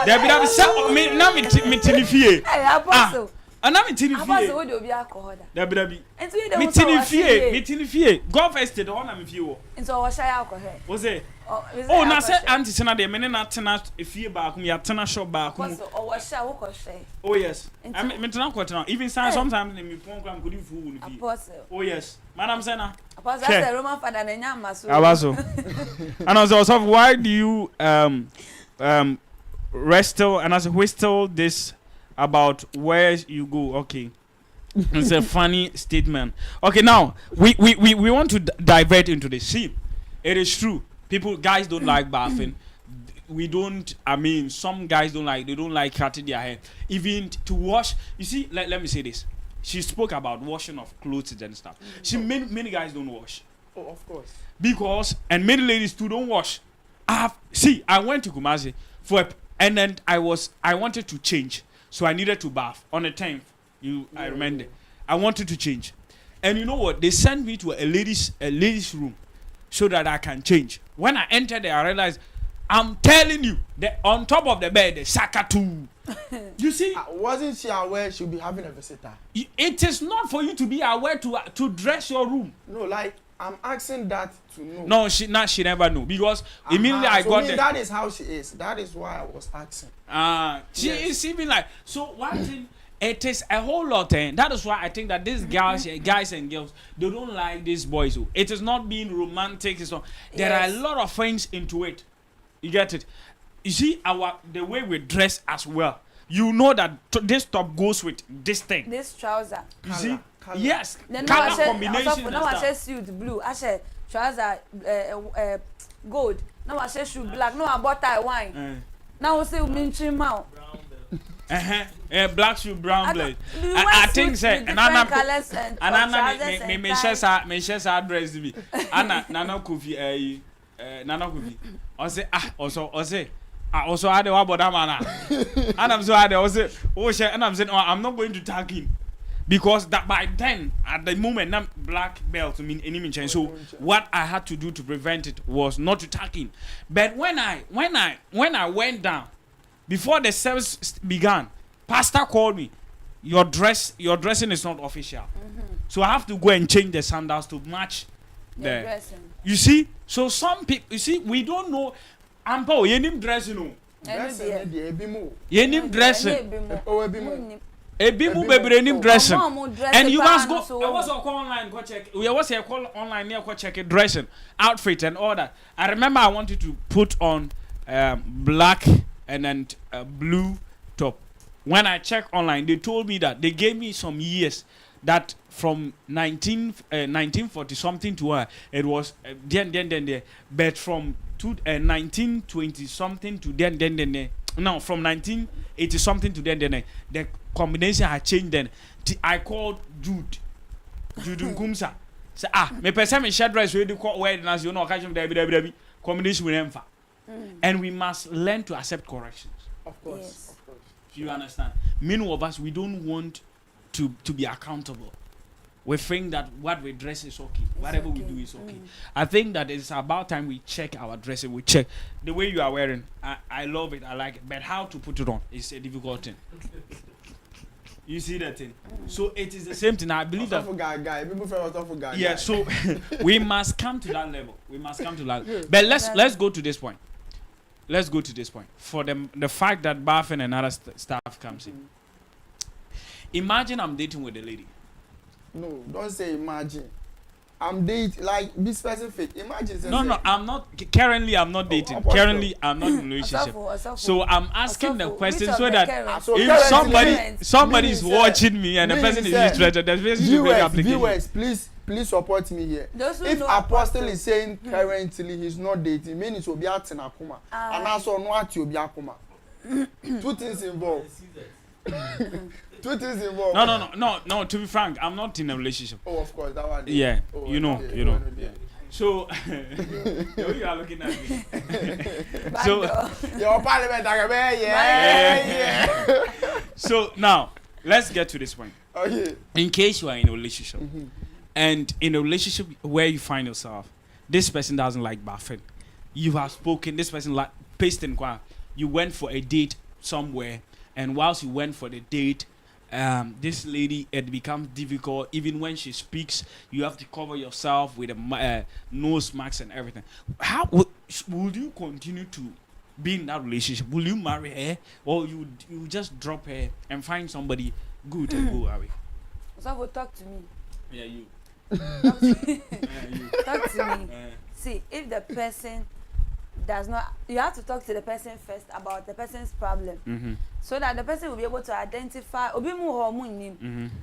Speaker 1: There be that me na me tinifie.
Speaker 2: Hey, apostle.
Speaker 1: Ana me tinifie.
Speaker 2: Apostle we do be alcohol.
Speaker 1: There be.
Speaker 2: Me
Speaker 1: tinifie. Golf estate ho na me fie wo.
Speaker 2: Into wash alcohol.
Speaker 1: Wo say? Oh, na say auntie Sina de me na tena fie ba ko me tena shop ba ko.
Speaker 2: Apostle o wash wo ko share.
Speaker 1: Oh yes. Me tena ko tena. Even sometimes me pon kram ko di fu wo ni fie.
Speaker 2: Apostle.
Speaker 1: Oh yes. Madam Sena.
Speaker 2: Apostle that's a Roman father na nyama so.
Speaker 1: Abaso. And also why do you wrestle and as whistle this about where you go? Okay. It's a funny statement. Okay, now we want to divert into this. See, it is true. Guys don't like bathing. We don't. I mean, some guys don't like. They don't like cutting their hair. Even to wash. You see, let me say this. She spoke about washing of clothes and stuff. See, many guys don't wash.
Speaker 3: Oh, of course.
Speaker 1: Because and many ladies too don't wash. I went to Kumasi and then I wanted to change. So I needed to bath on the 10th. I remember. I wanted to change. And you know what? They sent me to a ladies room so that I can change. When I entered there, I realized, I'm telling you, that on top of the bed, the sakatu. You see?
Speaker 3: Wasn't she aware she'll be having a visitor?
Speaker 1: It is not for you to be aware to dress your room.
Speaker 3: No, like, I'm asking that to know.
Speaker 1: No, she never knew. Because immediately I got there.
Speaker 3: That is how she is. That is why I was asking.
Speaker 1: She is even like, so one thing, it is a whole lot. That is why I think that these guys and girls, they don't like these boys. It is not being romantic. There are a lot of things into it. You get it? You see the way we dress as well. You know that this top goes with this thing.
Speaker 2: This trouser.
Speaker 1: You see?
Speaker 3: Color.
Speaker 1: Yes.
Speaker 2: Then
Speaker 1: color combination.
Speaker 2: Now I say suit blue. I say trouser gold. Now I say shoe black. No, I bought that wine. Now I say minchi mouth.
Speaker 1: Black shoe, brown blade. I think say and Anna me share dress me. Anna Nana Kofi Nana Kofi. Also I had about that man. And I'm so I say and I'm saying I'm not going to tag him. Because that by then, at the moment, not black belt mean any change. So what I had to do to prevent it was not to tag him. But when I went down, before the service began, pastor called me. Your dressing is not official. So I have to go and change the sandals to match the dressing. You see? So some people, you see, we don't know. Ampo, you need dressing. You need dressing. Ebimu bebre nim dressing. And you must go. I was online go check. We was here call online near go check it dressing, outfit and all that. I remember I wanted to put on black and then blue top. When I checked online, they told me that they gave me some years that from 1940 something to it was then. But from 1920 something to then. No, from 1980 something to then. The combination had changed then. I called Jude Nkumsa. Say me person me share dress we do wear as you know catch him there combination with them. And we must learn to accept corrections.
Speaker 3: Of course.
Speaker 2: Yes.
Speaker 3: Of course.
Speaker 1: You understand? Many of us we don't want to be accountable. We think that what we dress is okay. Whatever we do is okay. I think that it's about time we check our dressing. We check the way you are wearing. I love it. I like it. But how to put it on is a difficult thing. You see that thing? So it is the same thing. I believe that. Yeah. So we must come to that level. We must come to that. But let's go to this point. Let's go to this point. For the fact that bathing and other stuff comes in. Imagine I'm dating with a lady.
Speaker 3: No, don't say imagine. I'm dating, like, be specific. Imagine.
Speaker 1: No, I'm not. Currently, I'm not dating. Currently, I'm not in a relationship. So I'm asking the question so that if somebody is watching me and the person is interested, the person should make application.
Speaker 3: Viewers, please support me here. If Apostle is saying currently he's not dating, means he'll be at Akuma. And also not you'll be Akuma. Two things involved. Two things involved.
Speaker 1: No. To be frank, I'm not in a relationship.
Speaker 3: Oh, of course, that one.
Speaker 1: Yeah, you know. So you are looking at me. So
Speaker 3: your parliament, yeah.
Speaker 1: So now let's get to this point.
Speaker 3: Okay.
Speaker 1: In case you are in a relationship, and in a relationship where you find yourself, this person doesn't like bathing. You have spoken. This person like pasting. You went for a date somewhere, and whilst you went for the date, this lady, it becomes difficult. Even when she speaks, you have to cover yourself with a nose mask and everything. How would you continue to be in that relationship? Will you marry her, or you just drop her and find somebody good and go away?
Speaker 2: So talk to me.
Speaker 1: Yeah, you.
Speaker 2: Talk to me. See, if the person does not, you have to talk to the person first about the person's problem, so that the person will be able to identify.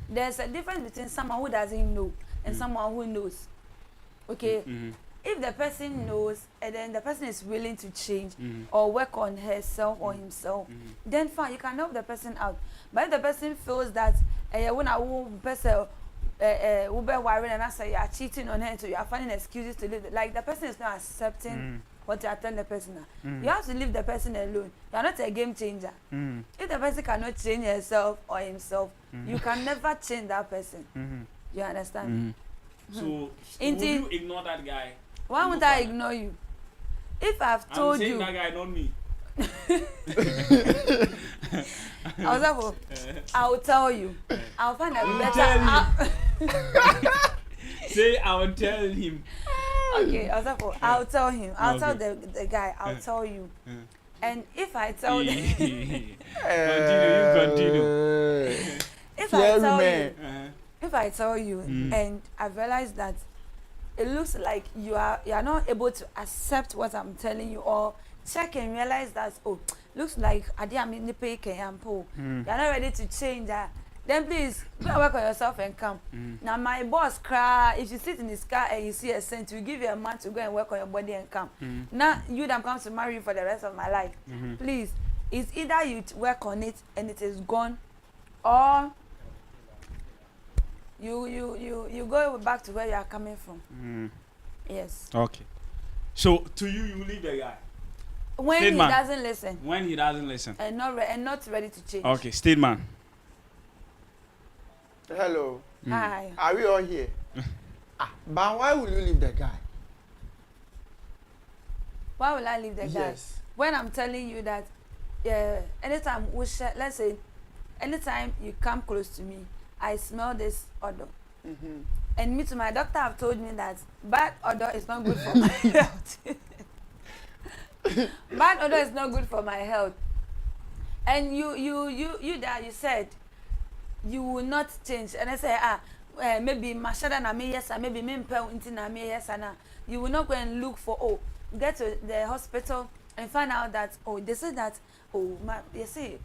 Speaker 2: There's a difference between someone who doesn't know and someone who knows. Okay, if the person knows and then the person is willing to change or work on herself or himself, then fine, you can help the person out. But if the person feels that when a person will be worrying and say you are cheating on her, so you are finding excuses to live, like the person is not accepting what you are telling the person. You have to leave the person alone. You are not a game changer. If the person cannot change herself or himself, you can never change that person. You understand?
Speaker 1: So would you ignore that guy?
Speaker 2: Why would I ignore you? If I've told you,
Speaker 1: that guy, not me.
Speaker 2: I'll tell you. I'll find a better.
Speaker 1: Say I will tell him.
Speaker 2: Okay, I'll tell him. I'll tell the guy. I'll tell you. And if I tell you,
Speaker 1: continue.
Speaker 2: If I tell you, and I realize that it looks like you are not able to accept what I'm telling you, or check and realize that looks like you're not ready to change that, then please go and work on yourself and come. Now my boss cry, if you sit in his car and you see a cent, we give you a month to go and work on your body and come. Now you that comes to marry you for the rest of my life. Please, it's either you work on it and it is gone, or you go back to where you are coming from. Yes.
Speaker 1: Okay. So to you leave the guy
Speaker 2: when he doesn't listen.
Speaker 1: When he doesn't listen.
Speaker 2: And not ready to change.
Speaker 1: Okay, Stateman.
Speaker 3: Hello.
Speaker 2: Hi.
Speaker 3: Are we all here? But why will you leave the guy?
Speaker 2: Why will I leave the guy?
Speaker 3: Yes.
Speaker 2: When I'm telling you that, anytime let's say, anytime you come close to me, I smell this odor. And me too, my doctor have told me that bad odor is not good for my health. Bad odor is not good for my health. And you said you will not change. And I say, maybe mashada na me yes, maybe me mpe unti na me yes, you will not go and look for get to the hospital and find out that they say that they say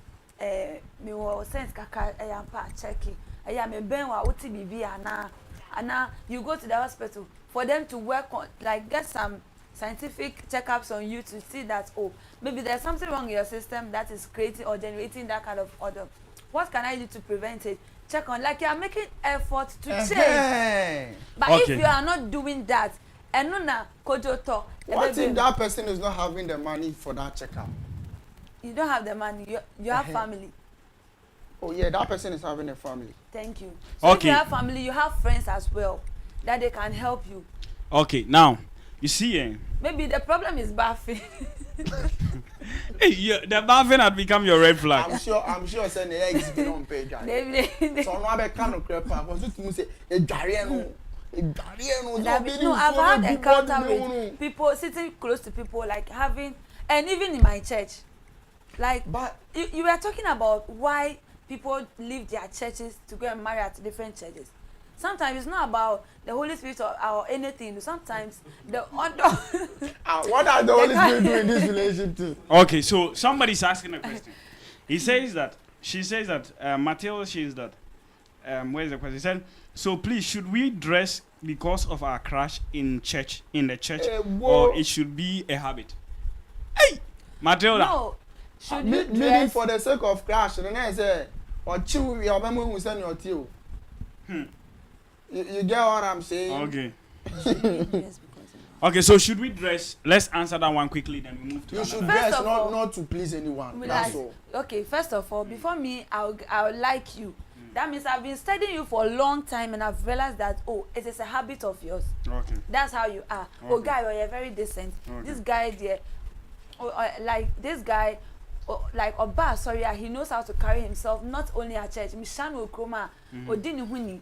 Speaker 2: me will sense kaka pa checking. Me ben wa uti bibi ana you go to the hospital for them to work on, like, get some scientific checkups on you to see that maybe there's something wrong in your system that is creating or generating that kind of odor. What can I do to prevent it? Check on, like, you are making effort to change. But if you are not doing that, and what
Speaker 3: if that person is not having the money for that checkup?
Speaker 2: You don't have the money. You have family.
Speaker 3: Oh yeah, that person is having a family.
Speaker 2: Thank you. So if you have family, you have friends as well that they can help you.
Speaker 1: Okay, now you see,
Speaker 2: maybe the problem is bathing.
Speaker 1: Hey, the bathing had become your red flag.
Speaker 3: I'm sure saying the eggs been on page. So no be kind of crap. Because you say a Dariano.
Speaker 2: No, I've had encounter with people sitting close to people, like having, and even in my church, like. But you were talking about why people leave their churches to go and marry at different churches. Sometimes it's not about the Holy Spirit or anything. Sometimes the other.
Speaker 3: What are the Holy Spirit doing in this relationship too?
Speaker 1: Okay, so somebody's asking a question. She says that Matilda says that. Where's the question? He said, so please, should we dress because of our crush in the church, or it should be a habit? Hey, Matilda.
Speaker 2: No, should you dress
Speaker 3: for the sake of crush? Then I say, or chew your memo who send your tail. You get what I'm saying?
Speaker 1: Okay. Okay, so should we dress? Let's answer that one quickly, then we move to.
Speaker 3: You should dress not to please anyone. That's all.
Speaker 2: Okay, first of all, before me, I'll like you. That means I've been studying you for a long time, and I've realized that it is a habit of yours.
Speaker 1: Okay.
Speaker 2: That's how you are. Okay. Oh, guy, you're very decent. Okay. This guy there, like this guy, like Oba, sorry, he knows how to carry himself. Not only at church, Mishanu Kroma, Odini Huni.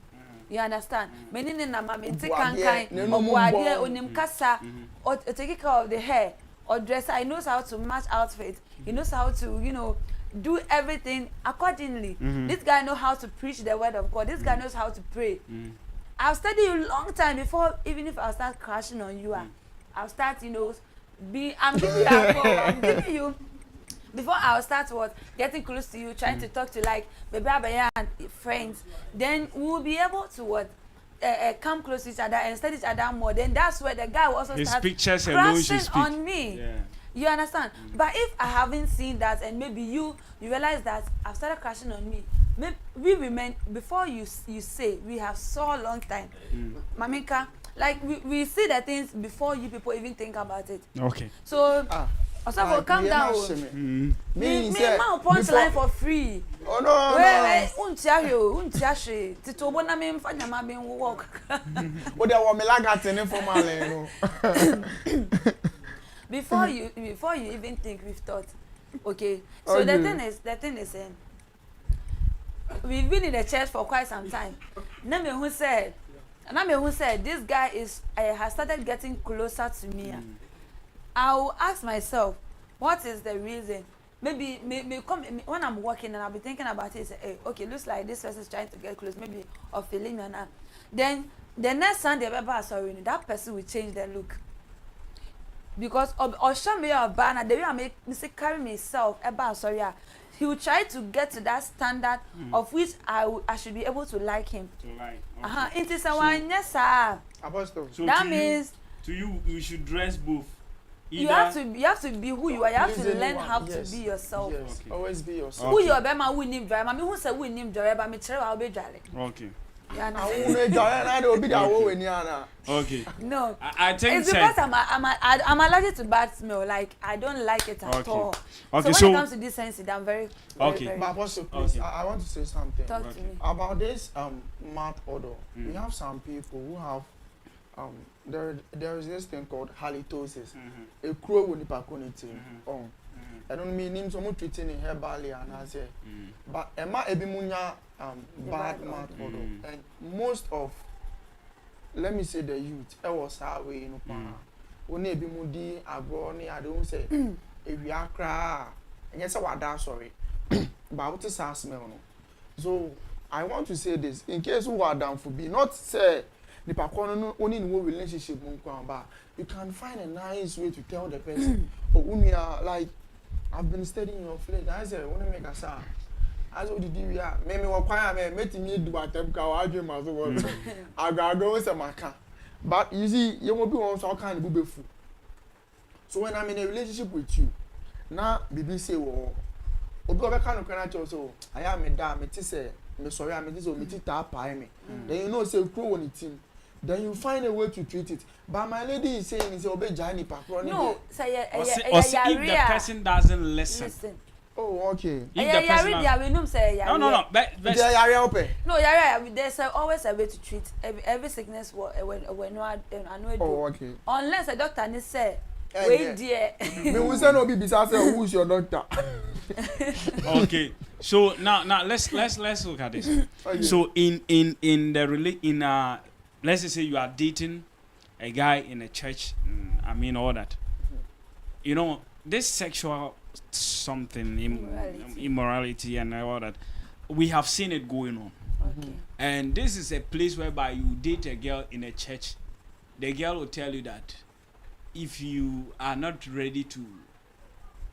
Speaker 2: You understand? Menini na mama nti kankai, obuade onim kasa, or taking care of the hair, or dresser. He knows how to match outfit. He knows how to, do everything accordingly. This guy knows how to preach the word of God. This guy knows how to pray. I've studied you a long time before, even if I'll start crashing on you, I'll start, I'm giving you, before I'll start getting close to you, trying to talk to like baby and friends, then we'll be able to come close to each other and study each other more. Then that's where the guy will also start crashing on me. Yeah. You understand? But if I haven't seen that, and maybe you realize that I've started crashing on me, maybe we women, before you say, we have so long time. Mamika, like we see the things before you people even think about it.
Speaker 1: Okay.
Speaker 2: So also calm down. Me man punchline for free.
Speaker 3: Oh no.
Speaker 2: Well, untiayo. Tito bona me mfanya ma be work.
Speaker 3: What they want me like at informal.
Speaker 2: Before you even think, we've thought. Okay. So the thing is we've been in the church for quite some time. Name who said this guy has started getting closer to me. I will ask myself, what is the reason? Maybe when I'm working and I'll be thinking about it, say, hey, okay, looks like this person is trying to get close, maybe or feeling me now. Then the next Sunday, that person will change their look. Because or show me your banner, the way I make me carry myself about he will try to get to that standard of which I should be able to like him.
Speaker 1: To like. Okay.
Speaker 2: It is someone, yes, sir.
Speaker 3: Apostle.
Speaker 1: So
Speaker 2: that means
Speaker 1: you should dress both.
Speaker 2: You have to be who you are. You have to learn how to be yourself.
Speaker 3: Yes. Okay. Always be yourself.
Speaker 2: Who you are, Bema, who name drive. Mami, who say who name drive, but me tell I'll be driving.
Speaker 1: Okay. Okay.
Speaker 2: No.
Speaker 1: I think
Speaker 2: it's because I'm allergic to bad smell. Like I don't like it at all. Okay. So when it comes to this sensitive, I'm very
Speaker 3: okay. But also, please, I want to say something.
Speaker 2: Talk to me
Speaker 3: about this math order. We have some people who have there is this thing called halitosis. A crow with the paconity. I don't mean him so much treating in hair barley and I say, but Emma Ebimunya bad math order. And most of, let me say, the youth, I was away in Upana. When Ebimudi, Abroni, I don't say, if we are cry, and yes, what that sorry, but what is our smell? So I want to say this in case you are down for be not say the pacono only in one relationship, you can find a nice way to tell the person, or when we are like, I've been studying your flesh. I said, I want to make a sound. As what did you are? Maybe what I met me do what I dream as well. I got go with my car. But you see, you will be on some kind of booby food. So when I'm in a relationship with you, now BBC or Obi kind of cannot also. I am a damn, it is a sorry, I'm this or me tap me. Then you know, say, crow on the team. Then you find a way to treat it. But my lady is saying it's obey Johnny Paproni.
Speaker 2: No, say
Speaker 1: if the person doesn't listen.
Speaker 3: Oh, okay.
Speaker 1: If the person no. But
Speaker 2: no, there's always a way to treat every sickness. When no, I know.
Speaker 3: Oh, okay.
Speaker 2: Unless a doctor needs say, wait, dear.
Speaker 3: Me will say no be besides who's your doctor.
Speaker 1: Okay. So now let's look at this. Okay. So let's just say you are dating a guy in a church. I mean all that. You know this sexual something immorality and all that. We have seen it going on.
Speaker 2: Okay.
Speaker 1: And this is a place whereby you date a girl in a church. The girl will tell you that if you are not ready to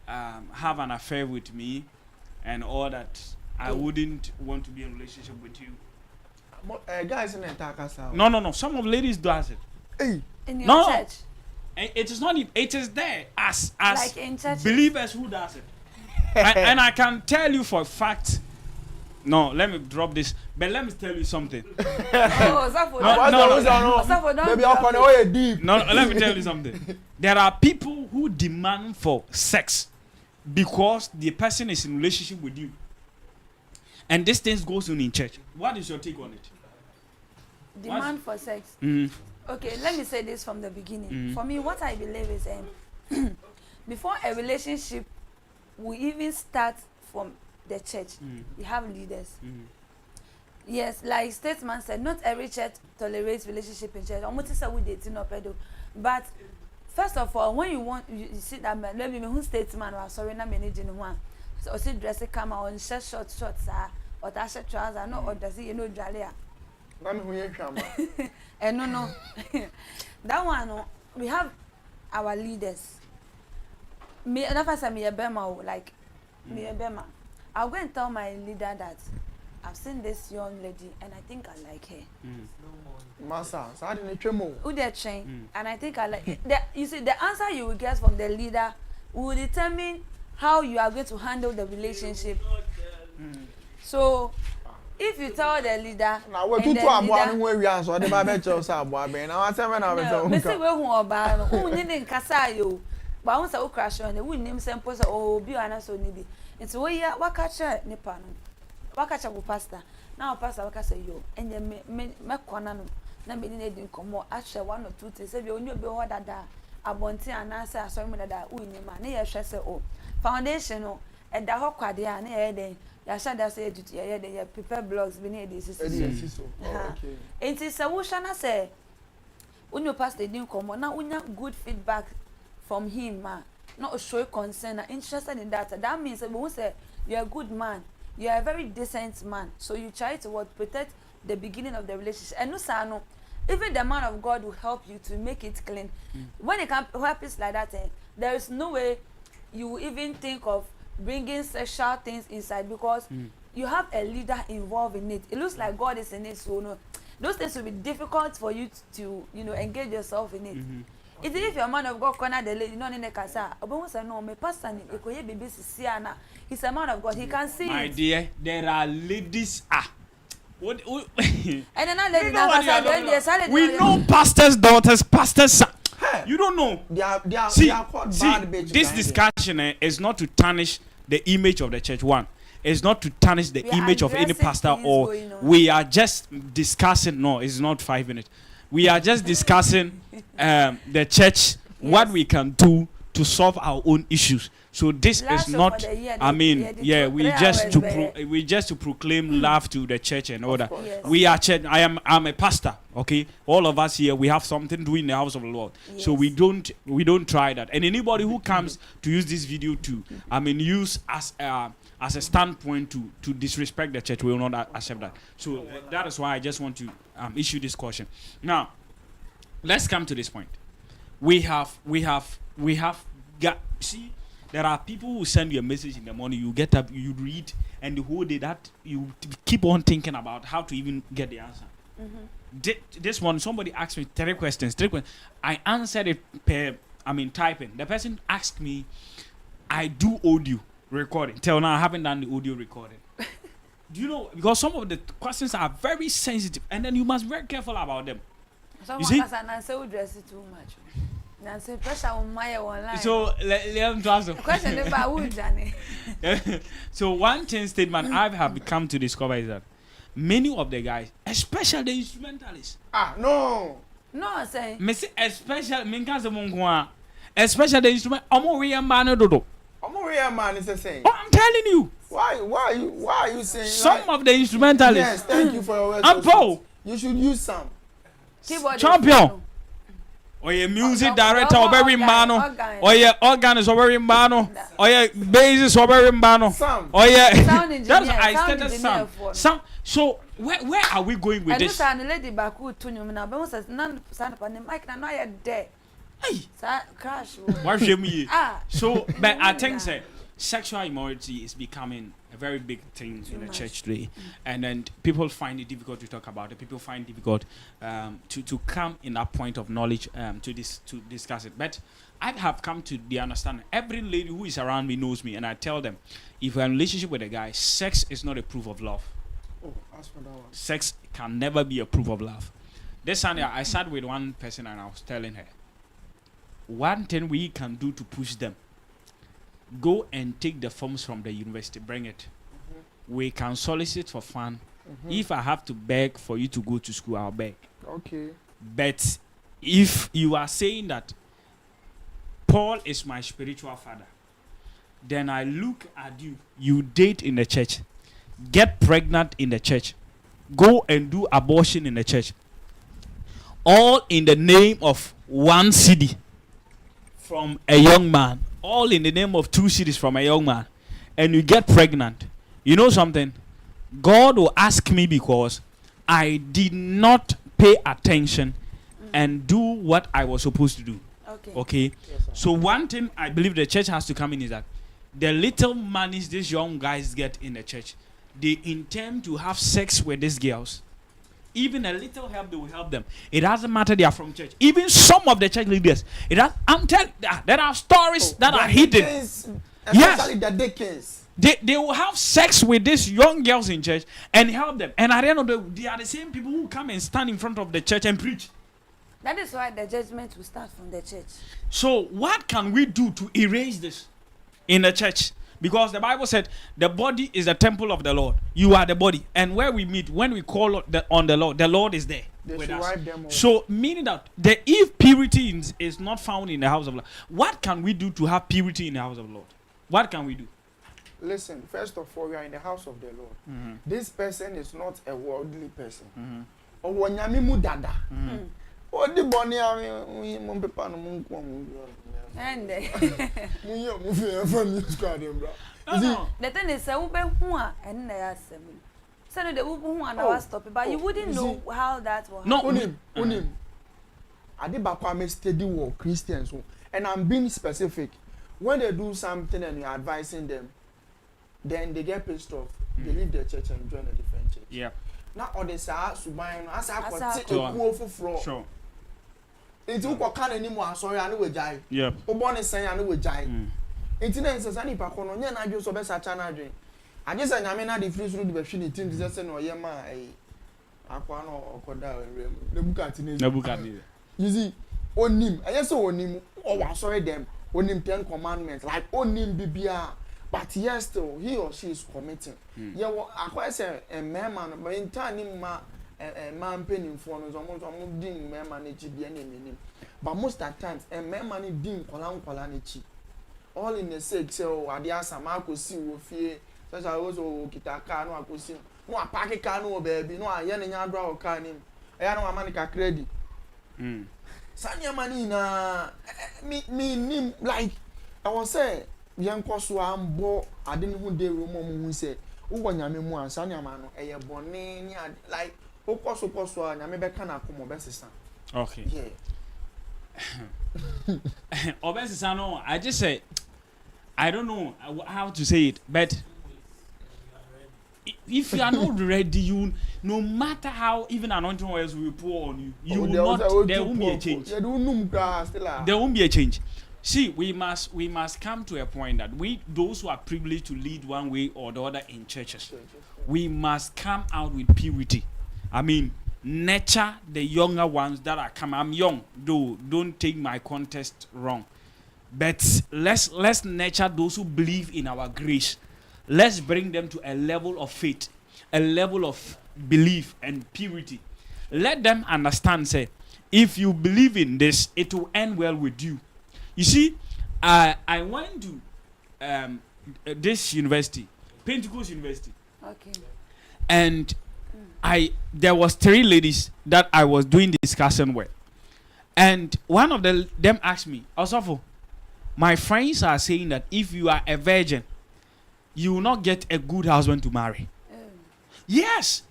Speaker 1: have an affair with me and all that, I wouldn't want to be in a relationship with you.
Speaker 3: Guys in the
Speaker 1: No. Some of ladies does it.
Speaker 3: Hey.
Speaker 2: In your church.
Speaker 1: It is not. It is there as
Speaker 2: like in
Speaker 1: believers who does it. and I can tell you for a fact. No, let me drop this. But let me tell you something.
Speaker 2: No.
Speaker 1: Let me tell you something. There are people who demand for sex because the person is in relationship with you. And this thing goes on in church. What is your take on it?
Speaker 2: Demand for sex.
Speaker 1: Mm-hmm.
Speaker 2: Okay, let me say this from the beginning. Mm-hmm. For me, what I believe is before a relationship will even start from the church, we have leaders. Yes, like statesman said, not every church tolerates relationship in church. But first of all, when you see that man, let me who statesman was sorry na managing one. So see dress come on short or that shirt trousers no or does he jalia. And no. That one we have our leaders. Me never say me a bema like me a bema. I'll go and tell my leader that I've seen this young lady and I think I like her.
Speaker 3: Massa, so I didn't tremble.
Speaker 2: Who they train? And I think I like it. You see, the answer you will get from the leader will determine how you are going to handle the relationship. So if you tell the leader,
Speaker 3: now we're too where we are, so I didn't bet you now I tell me now.
Speaker 2: Mr. Who who need Casayo, but once I crash on the wind name samples or be an so nibi. It's way ya wakacha Nipano. Wakacha pastor. Now pastor wakasa yo and then me kwanano na be need nkomo ahwe one or two things say be onyo be ho dada abonti anasa asori me dada unyima na ye hwe se o foundation no e da ho kwade a na ye den ya sha da say edutu ye den ye prepare blogs be na dey siso okay enti se wo hwa na say onyo pastor din nkomo na unya good feedback from him ma not show concern and interested in that. That means that we say you're a good man, you're a very decent man. So you try to protect the beginning of the relationship. And no, even the man of God will help you to make it clean. When it happens like that, there is no way you will even think of bringing sexual things inside because you have a leader involved in it. It looks like God is in it, so no, those things will be difficult for you to engage yourself in it. If you're a man of God, corner the lady, not in the casa. But no, my pastor, he's a man of God. He can see. My
Speaker 1: dear, there are ladies. What?
Speaker 2: And then
Speaker 1: we know pastors' daughters, pastors' sons. You don't know.
Speaker 3: They are called bad bitches.
Speaker 1: This discussion is not to tarnish the image of the church. One, it's not to tarnish the image of any pastor. Or we are just discussing. No, it's not 5 minutes. We are just discussing the church, what we can do to solve our own issues. So this is not. We just to proclaim love to the church and all that. Yes. We are church. I'm a pastor. Okay, all of us here we have something to do in the house of the Lord. Yes. So we don't try that. And anybody who comes to use this video to use as a standpoint to disrespect the church, we will not accept that. So that is why I just want to issue this caution. Now, let's come to this point. We have got. See, there are people who send you a message in the morning. You get up, you read, and the whole day that you keep on thinking about how to even get the answer. This one, somebody asked me 3 questions. I answered it typing. The person asked me, I do audio recording. Till now, I haven't done the audio recording. Do you know? Because some of the questions are very sensitive, and then you must be very careful about them.
Speaker 2: You see? Answer dress it too much. That's a pressure on my online.
Speaker 1: So let me ask a
Speaker 2: question about who, Johnny.
Speaker 1: So one thing statement I have come to discover is that many of the guys, especially the instrumentalists.
Speaker 3: No,
Speaker 2: say.
Speaker 1: Especially the instrument.
Speaker 3: Man is the same.
Speaker 1: Oh, I'm telling you.
Speaker 3: Why are you saying
Speaker 1: some of the instrumentalists?
Speaker 3: Yes, thank you for your words. You should use some.
Speaker 2: Keyboard
Speaker 1: Champion. Or your music director or very mano. Or your organist or very mano. Or your bassist or very mano.
Speaker 3: Some.
Speaker 1: Oh yeah.
Speaker 2: Sound engineer.
Speaker 1: I started some. So where are we going with this?
Speaker 2: And lady Baku to you now. But says none sound upon the mic now you're dead.
Speaker 1: Hey.
Speaker 2: Crash.
Speaker 1: Why show me? So but I think say sexual immorality is becoming a very big thing in the church today, and then people find it difficult to talk about it. People find it difficult to come in that point of knowledge to discuss it. But I have come to the understanding. Every lady who is around me knows me, and I tell them, if you're in a relationship with a guy, sex is not a proof of love.
Speaker 3: Oh, ask for that one.
Speaker 1: Sex can never be a proof of love. This Sunday, I sat with one person and I was telling her, one thing we can do to push them. Go and take the forms from the university, bring it. We can solicit for fun. If I have to beg for you to go to school, I'll beg.
Speaker 3: Okay.
Speaker 1: But if you are saying that Paul is my spiritual father, then I look at you, you date in the church, get pregnant in the church, go and do abortion in the church, all in the name of one city from a young man, all in the name of 2 cities from a young man, and you get pregnant. You know something? God will ask me because I did not pay attention and do what I was supposed to do. Okay?
Speaker 3: Yes,
Speaker 1: so one thing I believe the church has to come in is that the little monies these young guys get in the church, they intend to have sex with these girls. Even a little help, they will help them. It doesn't matter they are from church. Even some of the church leaders, I'm telling you, there are stories that are hidden.
Speaker 3: Especially the deacons.
Speaker 1: They will have sex with these young girls in church and help them. And at the end of the day, they are the same people who come and stand in front of the church and preach.
Speaker 2: That is why the judgment will start from the church.
Speaker 1: So what can we do to erase this in the church? Because the Bible said the body is the temple of the Lord. You are the body. And where we meet, when we call on the Lord is there.
Speaker 3: They
Speaker 1: with
Speaker 3: should
Speaker 1: us.
Speaker 3: wipe them off.
Speaker 1: So meaning that if purity is not found in the house of the Lord, what can we do to have purity in the house of the Lord? What can we do?
Speaker 3: Listen, first of all, we are in the house of the Lord. This person is not a worldly person. The
Speaker 2: thing is, and so the who and stop it, but you wouldn't know how that will happen.
Speaker 3: No, I did back steady war Christians, and I'm being specific. When they do something and you're advising them, then they get pissed off. They leave their church and join a different church.
Speaker 1: Yeah.
Speaker 3: Now, all this as I got to floor.
Speaker 1: Sure.
Speaker 3: It's who can anymore. Sorry, I know a jai.
Speaker 1: Yeah.
Speaker 3: Obon is saying I know a jai. Internet says any pacono, and I just obey such an idea. I just say, I mean, the free through the machine, it is just no yama a aquano or coda, the Bucati. You see, on him, I just saw him, oh, sorry, them, on him 10 commandments, like on him BBR. But yes, still, he or she is committing. Yeah, well, I quite say a man, but in time, a man penning for us almost ding man manage be any meaning. But most of the times, a man money ding colanichi. All in the sake, so I dear some I could see with fear, such as I was Kitaka, no, I could see. No, a packet can no baby, no, I yan and draw can him. I know a manica credit. Sanya money na me like I was saying. Young Coswa and Bo, I didn't who they room who said, "Oh, when you're more, Sanya man, a bonnet, like, oh, Coswa, and I maybe can come over sister."
Speaker 1: Okay.
Speaker 3: Yeah.
Speaker 1: Obesisano, I just say, I don't know how to say it, but if you are not ready, you no matter how even anointing oils will pour on you, you will not. There won't be a change. There won't be a change. See, we must come to a point that those who are privileged to lead one way or the other in churches, we must come out with purity. I mean, nurture the younger ones that are coming. I'm young, though. Don't take my context wrong. But let's nurture those who believe in our grace. Let's bring them to a level of faith, a level of belief and purity. Let them understand, say, if you believe in this, it will end well with you. You see, I went to this university, Pentecost University. Okay. And there was 3 ladies that I was doing discussion with. And one of them asked me, Osofo, my friends are saying that if you are a virgin, you will not get a good husband to marry. Yes.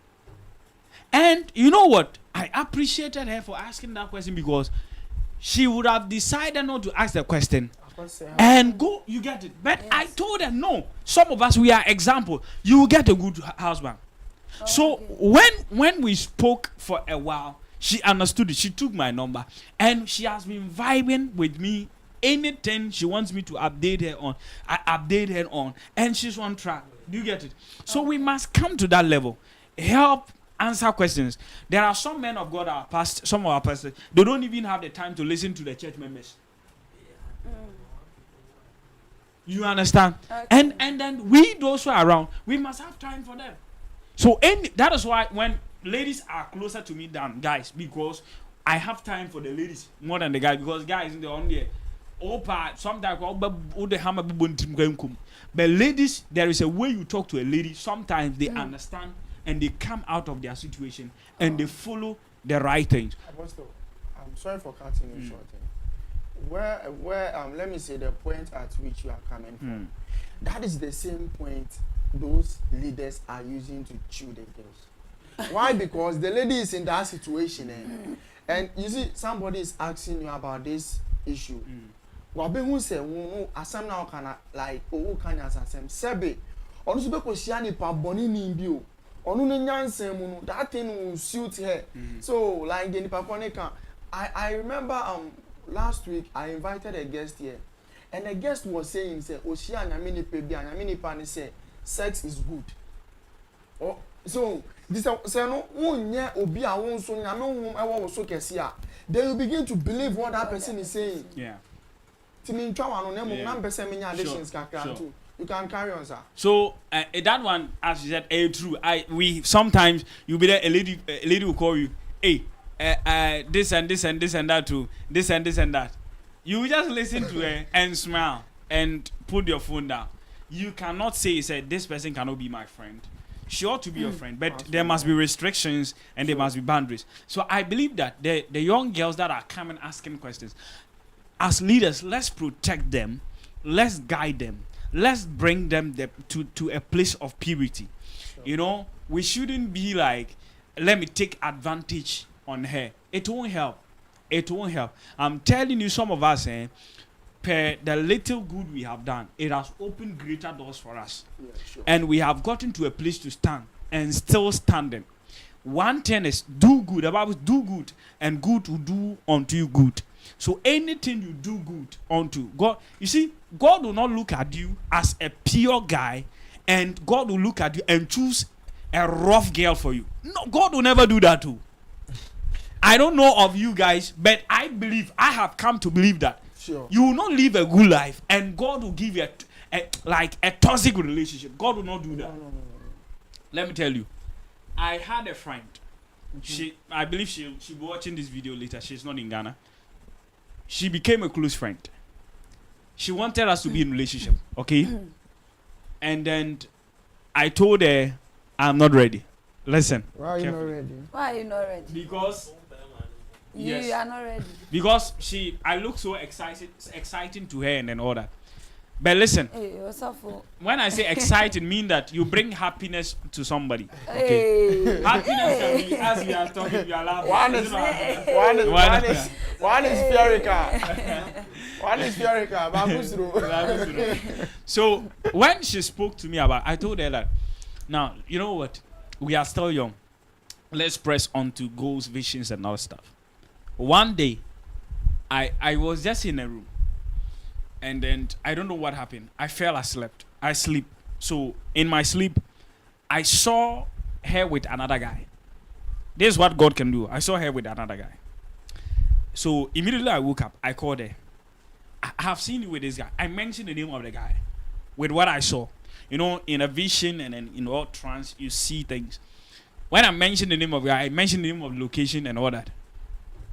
Speaker 1: And you know what? I appreciated her for asking that question, because she would have decided not to ask the question and go, you get it. But yes. I told her, no, some of us, we are example. You will get a good husband. So when we spoke for a while, she understood it. She took my number and she has been vibing with me. Anything she wants me to update her on, I update her on, and she's on track. Do you get it? So we must come to that level. Help answer questions. There are some men of God, our past, some of our pastors, they don't even have the time to listen to the church members. You understand? Okay. And then we, those who are around, we must have time for them. So that is why when ladies are closer to me than guys, because I have time for the ladies more than the guys, because guys in the only sometimes but ladies, there is a way you talk to a lady. Sometimes they understand and they come out of their situation and they follow the right things.
Speaker 3: Apostle, I'm sorry for cutting you short. Where let me say the point at which you are coming from. That is the same point those leaders are using to chew the girls. Why? Because the lady is in that situation, and you see somebody is asking you about this issue. Wabe who say asam na okana like o kan asam sebe onu so be ko hia ni pa boni ni bi o onu ne nyansem mu no that thing will suit her. So like the nipa konika, I remember last week I invited a guest here, and the guest was saying say ohia nyame ni pe bi nyame ni pa ni say sex is good. Oh, so this say no unye obi a won so nyame hum e wo so kese a, they will begin to believe what that person is saying.
Speaker 1: Yeah.
Speaker 3: You can carry on, sir.
Speaker 1: So that one, as you said, true. We sometimes you be there, a lady will call you, hey, this and this and this and that too, this and this and that. You just listen to her and smile and put your phone down. You cannot say, this person cannot be my friend. She ought to be your friend, but there must be restrictions and there must be boundaries. So I believe that the young girls that are coming asking questions, as leaders, let's protect them, let's guide them, let's bring them to a place of purity. Sure. You know, we shouldn't be like, let me take advantage on her. It won't help. It won't help. I'm telling you, some of us, per the little good we have done, it has opened greater doors for us. Yeah, sure. And we have gotten to a place to stand and still standing. One thing is do good. The Bible says do good, and good will do unto you good. So anything you do good unto God, you see, God will not look at you as a pure guy, and God will look at you and choose a rough girl for you. No, God will never do that too. I don't know of you guys, but I have come to believe that.
Speaker 3: Sure.
Speaker 1: You will not live a good life, and God will give you a toxic relationship. God will not do that. No. Let me tell you, I had a friend. I believe she'll be watching this video later. She's not in Ghana. She became a close friend. She wanted us to be in a relationship, okay? And then I told her, I'm not ready. Listen.
Speaker 3: Why are you not ready?
Speaker 2: Why are you not ready?
Speaker 1: Because
Speaker 2: you are not ready.
Speaker 1: Because I look so exciting to her and then all that. But listen,
Speaker 2: hey,
Speaker 1: when I say exciting, mean that you bring happiness to somebody. Okay? Hey. Happiness can be, as we are talking, we are laughing.
Speaker 3: One is Fiorica. One is Fiorica.
Speaker 1: So when she spoke to me about, I told her that, now, you know what? We are still young. Let's press on to goals, visions, and all stuff. One day, I was just in a room. And then I don't know what happened. I fell asleep. I sleep. So in my sleep, I saw her with another guy. This is what God can do. I saw her with another guy. So immediately I woke up. I called her. I have seen you with this guy. I mentioned the name of the guy with what I saw. You know, in a vision and in all trance, you see things. When I mentioned the name of the guy, I mentioned the name of the location and all that.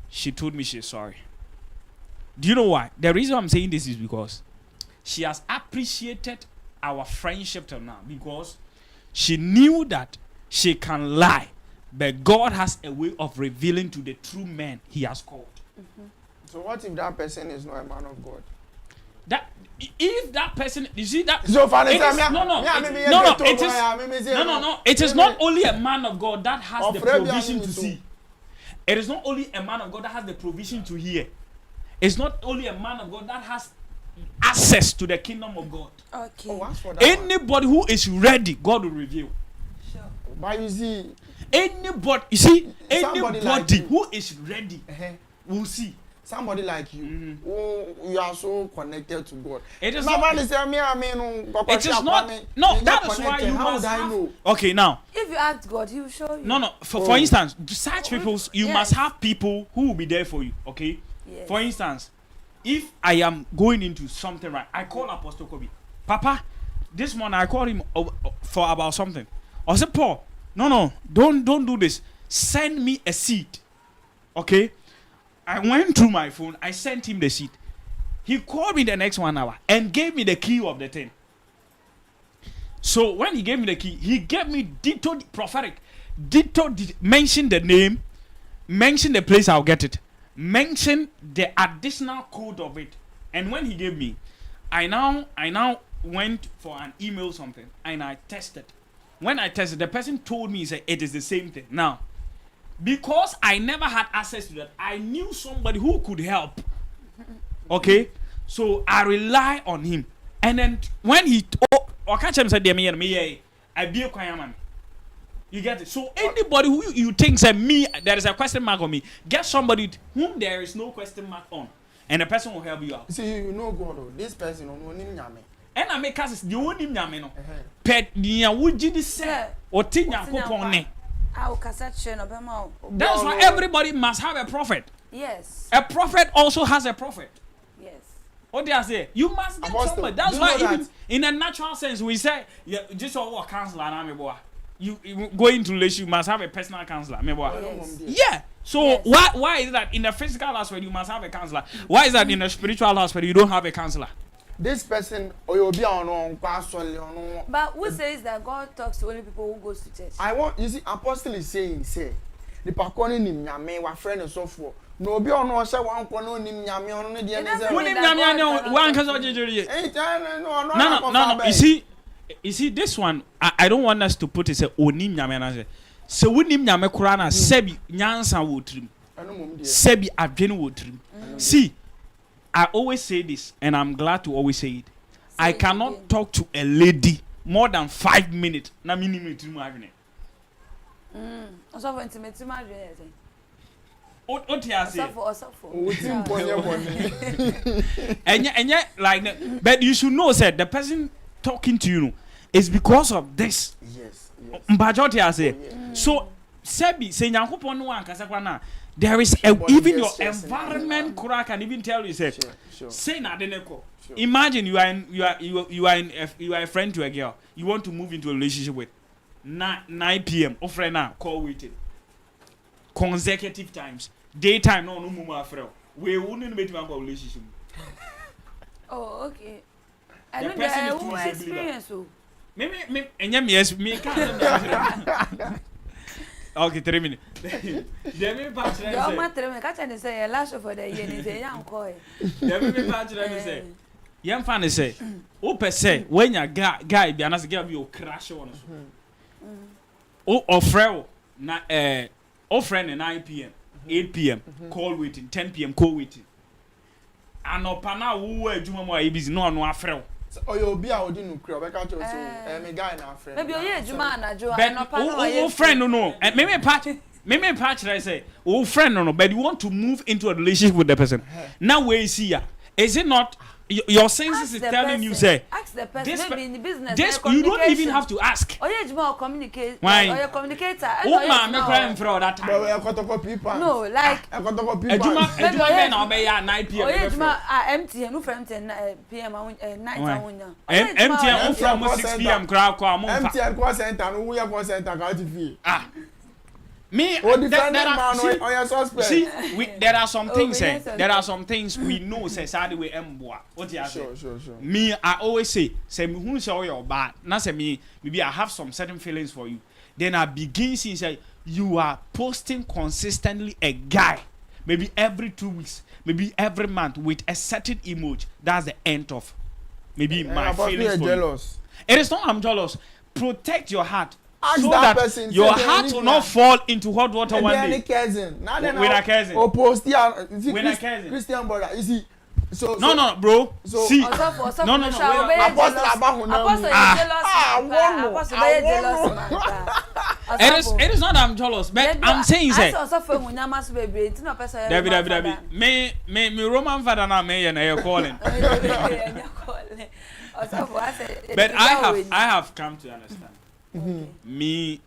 Speaker 1: She told me she's sorry. Do you know why? The reason I'm saying this is because she has appreciated our friendship till now, because she knew that she can lie, but God has a way of revealing to the true man he has called.
Speaker 3: So what if that person is not a man of God?
Speaker 1: That if that person, you see that?
Speaker 3: So
Speaker 1: it is not only a man of God that has the provision to see. It is not only a man of God that has the provision to hear. It's not only a man of God that has access to the kingdom of God.
Speaker 2: Okay.
Speaker 3: Oh,
Speaker 1: anybody who is ready, God will reveal.
Speaker 3: Sure. But you see,
Speaker 1: anybody like who is ready will see.
Speaker 3: Somebody like you, you are so connected to God.
Speaker 1: It is not. It is not. No, that is why you must have. Okay, now.
Speaker 2: If you ask God, He will show you.
Speaker 1: No. For instance, such people, you must have people who will be there for you. Okay. Yes. For instance, if I am going into something right, I call Apostle Kobe. Papa, this morning I called him for about something. I said, Paul, no, don't do this. Send me a seed. Okay. I went through my phone. I sent him the seed. He called me the next 1 hour and gave me the key of the thing. So when he gave me the key, he gave me ditto prophetic. Ditto mention the name, mention the place I'll get it, mention the additional code of it. And when he gave me, I now went for an email something and I tested. When I tested, the person told me, he said, it is the same thing. Now, because I never had access to that, I knew somebody who could help. Okay? So I rely on him. And then when he catch him said, you get it? So anybody who you think said me, there is a question mark on me, get somebody whom there is no question mark on. And the person will help you out.
Speaker 3: See, you know God, this person will know.
Speaker 1: And I make cases, the only nyame pet nia wujidi se oti nyankopon ne. That's why everybody must have a prophet.
Speaker 2: Yes.
Speaker 1: A prophet also has a prophet.
Speaker 2: Yes.
Speaker 1: What do I say? You must get somebody. That's why even in a natural sense we say, yeah, just all counselor and boy. You go into relationship, you must have a personal counselor.
Speaker 2: Yes.
Speaker 1: Yeah. So why is that in the physical aspect you must have a counselor? Why is that in the spiritual aspect you don't have a counselor?
Speaker 3: This person or you'll be on pastor.
Speaker 2: But who says that God talks to only people who goes to church?
Speaker 3: You see, Apostle is saying, the pakoni ni nyame wa friend and so forth. No be on say one kono ni nyame on no dey na say.
Speaker 1: Who ni nyame one cause ojejeri. No. You see this one I don't want us to put it say oni nyame na say. So we nim nyame kura na sebi nyansa wo trim. Sebi adwene wo trim. See, I always say this, and I'm glad to always say it. I cannot talk to a lady more than 5 minutes. Na minimum to marry.
Speaker 2: Also for intimate to marry.
Speaker 1: What you say? And yet, like, but you should know, said the person talking to you is because of this.
Speaker 3: Yes.
Speaker 1: Majority I say. So, Sebi, say Yankopon no ankasa na. There is even your environment can even tell you say say na deneko. Imagine you are a friend to a girl you want to move into a relationship with 9 p.m. offer now call waiting consecutive times daytime no move after we wouldn't make a relationship.
Speaker 2: Oh, okay. I know that who experience
Speaker 1: me yes me can't. Okay, 3 minutes. Demi patch say.
Speaker 2: Your matter catch and say last for the year ni say yan ko e.
Speaker 1: Demi patch say. Yan fan say. O per se when ya guy be anase girl be o crash on so. O offer na offer na 9 p.m. 8 p.m. call waiting 10 p.m. call waiting. Anopa na wo adwuma mo a busy no afrɛ.
Speaker 3: Oh, you'll be out in Ukraine. I can't me guy na friend.
Speaker 2: Maybe you're Juma na Jo.
Speaker 1: Oh, friend no. And maybe patch I say, oh friend no, but you want to move into a relationship with the person. Now where is he? Is it not your senses is telling you, say,
Speaker 2: ask the person, maybe in the business.
Speaker 1: This, you don't even have to ask.
Speaker 2: Oh, yeah, more communicate.
Speaker 1: Why?
Speaker 2: Or your communicator.
Speaker 1: Oh, man, I'm crying for that time.
Speaker 2: No, like.
Speaker 1: Ejuma na obey at 9 p.m.
Speaker 2: Oh, yeah, Juma, empty, no from 10 p.m. night.
Speaker 1: Empty and from 6 p.m. crowd call.
Speaker 3: Empty and call center, and we have center, can't you?
Speaker 1: Me, see, there are some things, there are some things we know, say, Sadi we emboa. What you say? Sure. Me, I always say me who say you're bad. Now say me, maybe I have some certain feelings for you. Then I begin seeing say you are posting consistently a guy, maybe every 2 weeks, maybe every month with a certain emoji. That's the end of maybe my feelings for
Speaker 3: jealous.
Speaker 1: You. It is not I'm jealous. Protect your heart.
Speaker 3: Ask
Speaker 1: so
Speaker 3: that
Speaker 1: that
Speaker 3: person,
Speaker 1: your heart will not fall into hot water one day.
Speaker 3: Cousin.
Speaker 1: When a cousin.
Speaker 3: Or post here.
Speaker 1: When a cousin.
Speaker 3: Christian brother. You see.
Speaker 1: No, bro.
Speaker 3: So,
Speaker 1: see.
Speaker 2: No.
Speaker 1: It is not that I'm jealous, but I'm saying that. David. Me Roman father now me and you're calling. But I have come to understand. Me,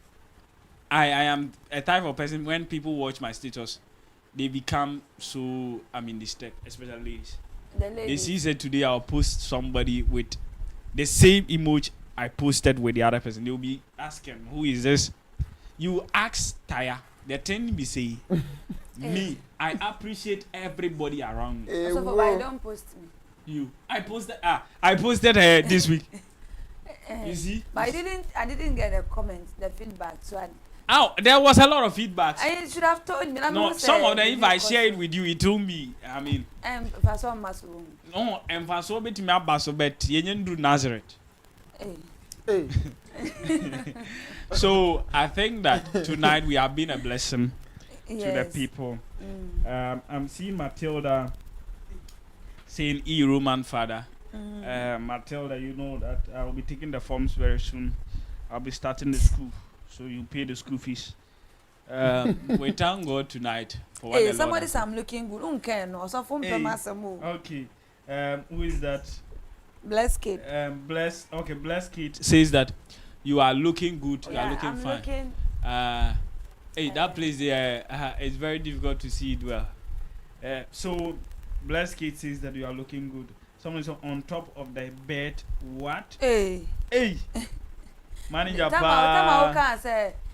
Speaker 1: I am a type of person when people watch my status, they become so disturbed, especially ladies. They see that today I'll post somebody with the same emoji I posted with the other person. They'll be asking, who is this? You ask Taya, they tend to be saying, me, I appreciate everybody around me.
Speaker 2: So why don't post me?
Speaker 1: I posted her this week. You see?
Speaker 2: But I didn't get a comment, the feedback. So
Speaker 1: there was a lot of feedback.
Speaker 2: I should have told me.
Speaker 1: No, some of them, if I share it with you, it told me. No, and for so bit me abaso bet you do Nazareth.
Speaker 3: Hey.
Speaker 1: So I think that tonight we have been a blessing to the people. I'm seeing Matilda saying Roman father. Matilda, you know that I will be taking the forms very soon. I'll be starting the school, so you pay the school fees. We thank God tonight for what the
Speaker 2: somebody said I'm looking good.
Speaker 1: Okay. Who is that?
Speaker 2: Bless Kate.
Speaker 1: Bless Kate says that you are looking good. You are looking fine. That place there, it's very difficult to see it well. So Bless Kate says that you are looking good. Someone is on top of the bed. What?
Speaker 2: Hey.
Speaker 1: Manager
Speaker 2: pa.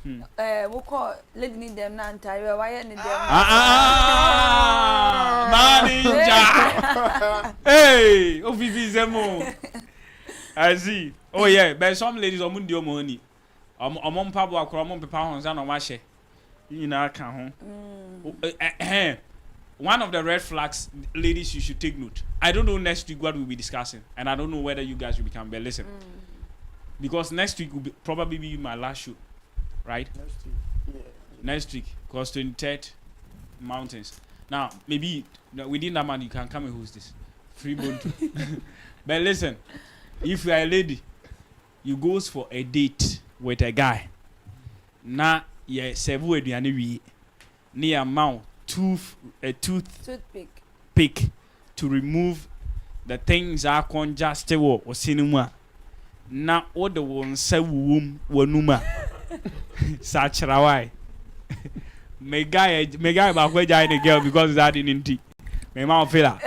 Speaker 2: We call lady them na entire. Why need them?
Speaker 1: Manager. Hey, office zemo. I see. Oh yeah, but some ladies omundi omoni. Omon pabo akro omon pepa honza no ma hye. Yina ka ho. One of the red flags, ladies, you should take note. I don't know next week what we'll be discussing, and I don't know whether you guys will become better. Listen, because next week will probably be my last show, right? Next week, because 23rd Mountains. Now, maybe within that month you can come and host this free bond. But listen, if you are a lady, you goes for a date with a guy. Now, yeah, several eduane near mouth. Toothpick to remove the things are congested or cinema. Now all the ones say womb wanuma. Such rawai. May guy back where the girl because that in tea. May mouth filler.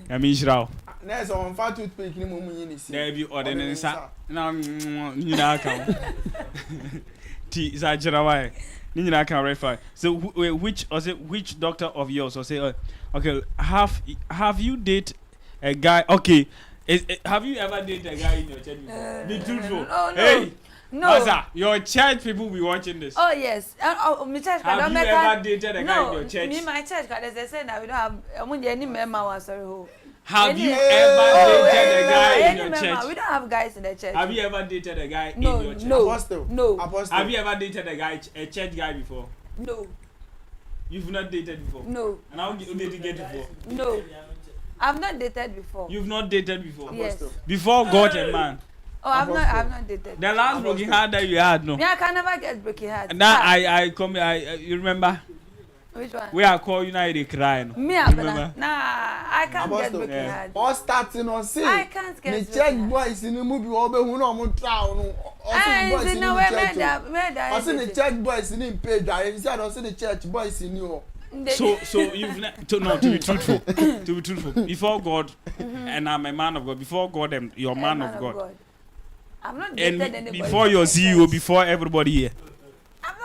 Speaker 1: I mean shroud.
Speaker 3: There's on fat toothpick in the
Speaker 1: there be ordinary now you know tea is such rawai. I can verify. So which doctor of yours or say okay, have you dated a guy? Okay, have you ever dated a guy in your church before? Be truthful.
Speaker 2: No.
Speaker 1: Hey,
Speaker 2: no.
Speaker 1: Master, your church people will be watching this.
Speaker 2: Oh yes. My church
Speaker 1: have you ever dated a guy in your church?
Speaker 2: Me, my church, they say that we don't have any member. Sorry.
Speaker 1: Have you ever dated a guy in your church?
Speaker 2: We don't have guys in the church.
Speaker 1: Have you ever dated a guy in your church?
Speaker 2: No.
Speaker 1: Have you ever dated a church guy before?
Speaker 2: No.
Speaker 1: You've not dated before?
Speaker 2: No.
Speaker 1: And how did you get before?
Speaker 2: No. I've not dated before.
Speaker 1: You've not dated before?
Speaker 2: Yes.
Speaker 1: Before God and man?
Speaker 2: Oh, I've not dated.
Speaker 1: The last broken heart that you had, no?
Speaker 2: Me, I can never get broken heart.
Speaker 1: Now you remember?
Speaker 2: Which one?
Speaker 1: We are called United crying.
Speaker 2: Me, nah, I can't get broken heart.
Speaker 3: All starting on say.
Speaker 2: I can't get
Speaker 3: the church boys in the movie, all the who know I'm town. Also, boys in the church. I see the church boys in the page. I see the church boys in you.
Speaker 1: So you've to be truthful, before God, and I'm a man of God. Before God, and you're a man of God.
Speaker 2: I'm not dated anybody.
Speaker 1: Before your CEO, before everybody here.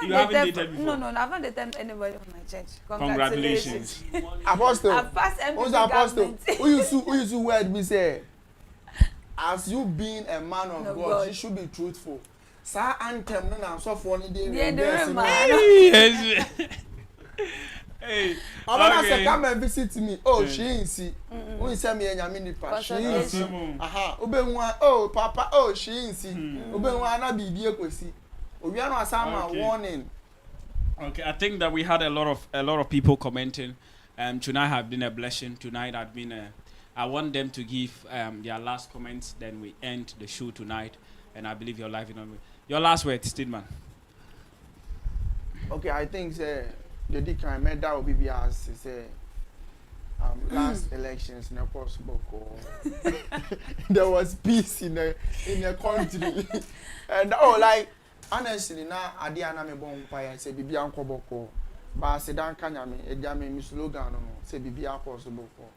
Speaker 2: You haven't dated before? No, I've not dated anybody from my church.
Speaker 1: Congratulations.
Speaker 3: Apostle.
Speaker 2: I've passed MPC
Speaker 3: Apostle. Who used to word me say, as you being a man of God, you should be truthful. Sir, anthem no na so for any day.
Speaker 1: Yes. Hey.
Speaker 3: Abana say come and visit me. Oh, she ain't see. Who say me enyame nipa. She ain't see. Aha. Obenwa. Oh, papa. Oh, she ain't see. Obenwa na bibi ekosi. We are not some warning.
Speaker 1: Okay, I think that we had a lot of people commenting. Tonight have been a blessing. Tonight had been I want them to give their last comments. Then we end the show tonight, and I believe your life is on. Your last word, Stidman.
Speaker 3: Okay, I think the decline made that will be as say last elections in a possible there was peace in the country, and honestly, now Adiana me bon fire say bibi anko boko. Ba se dan kanya me ediame mi slogan no say bibi possible for.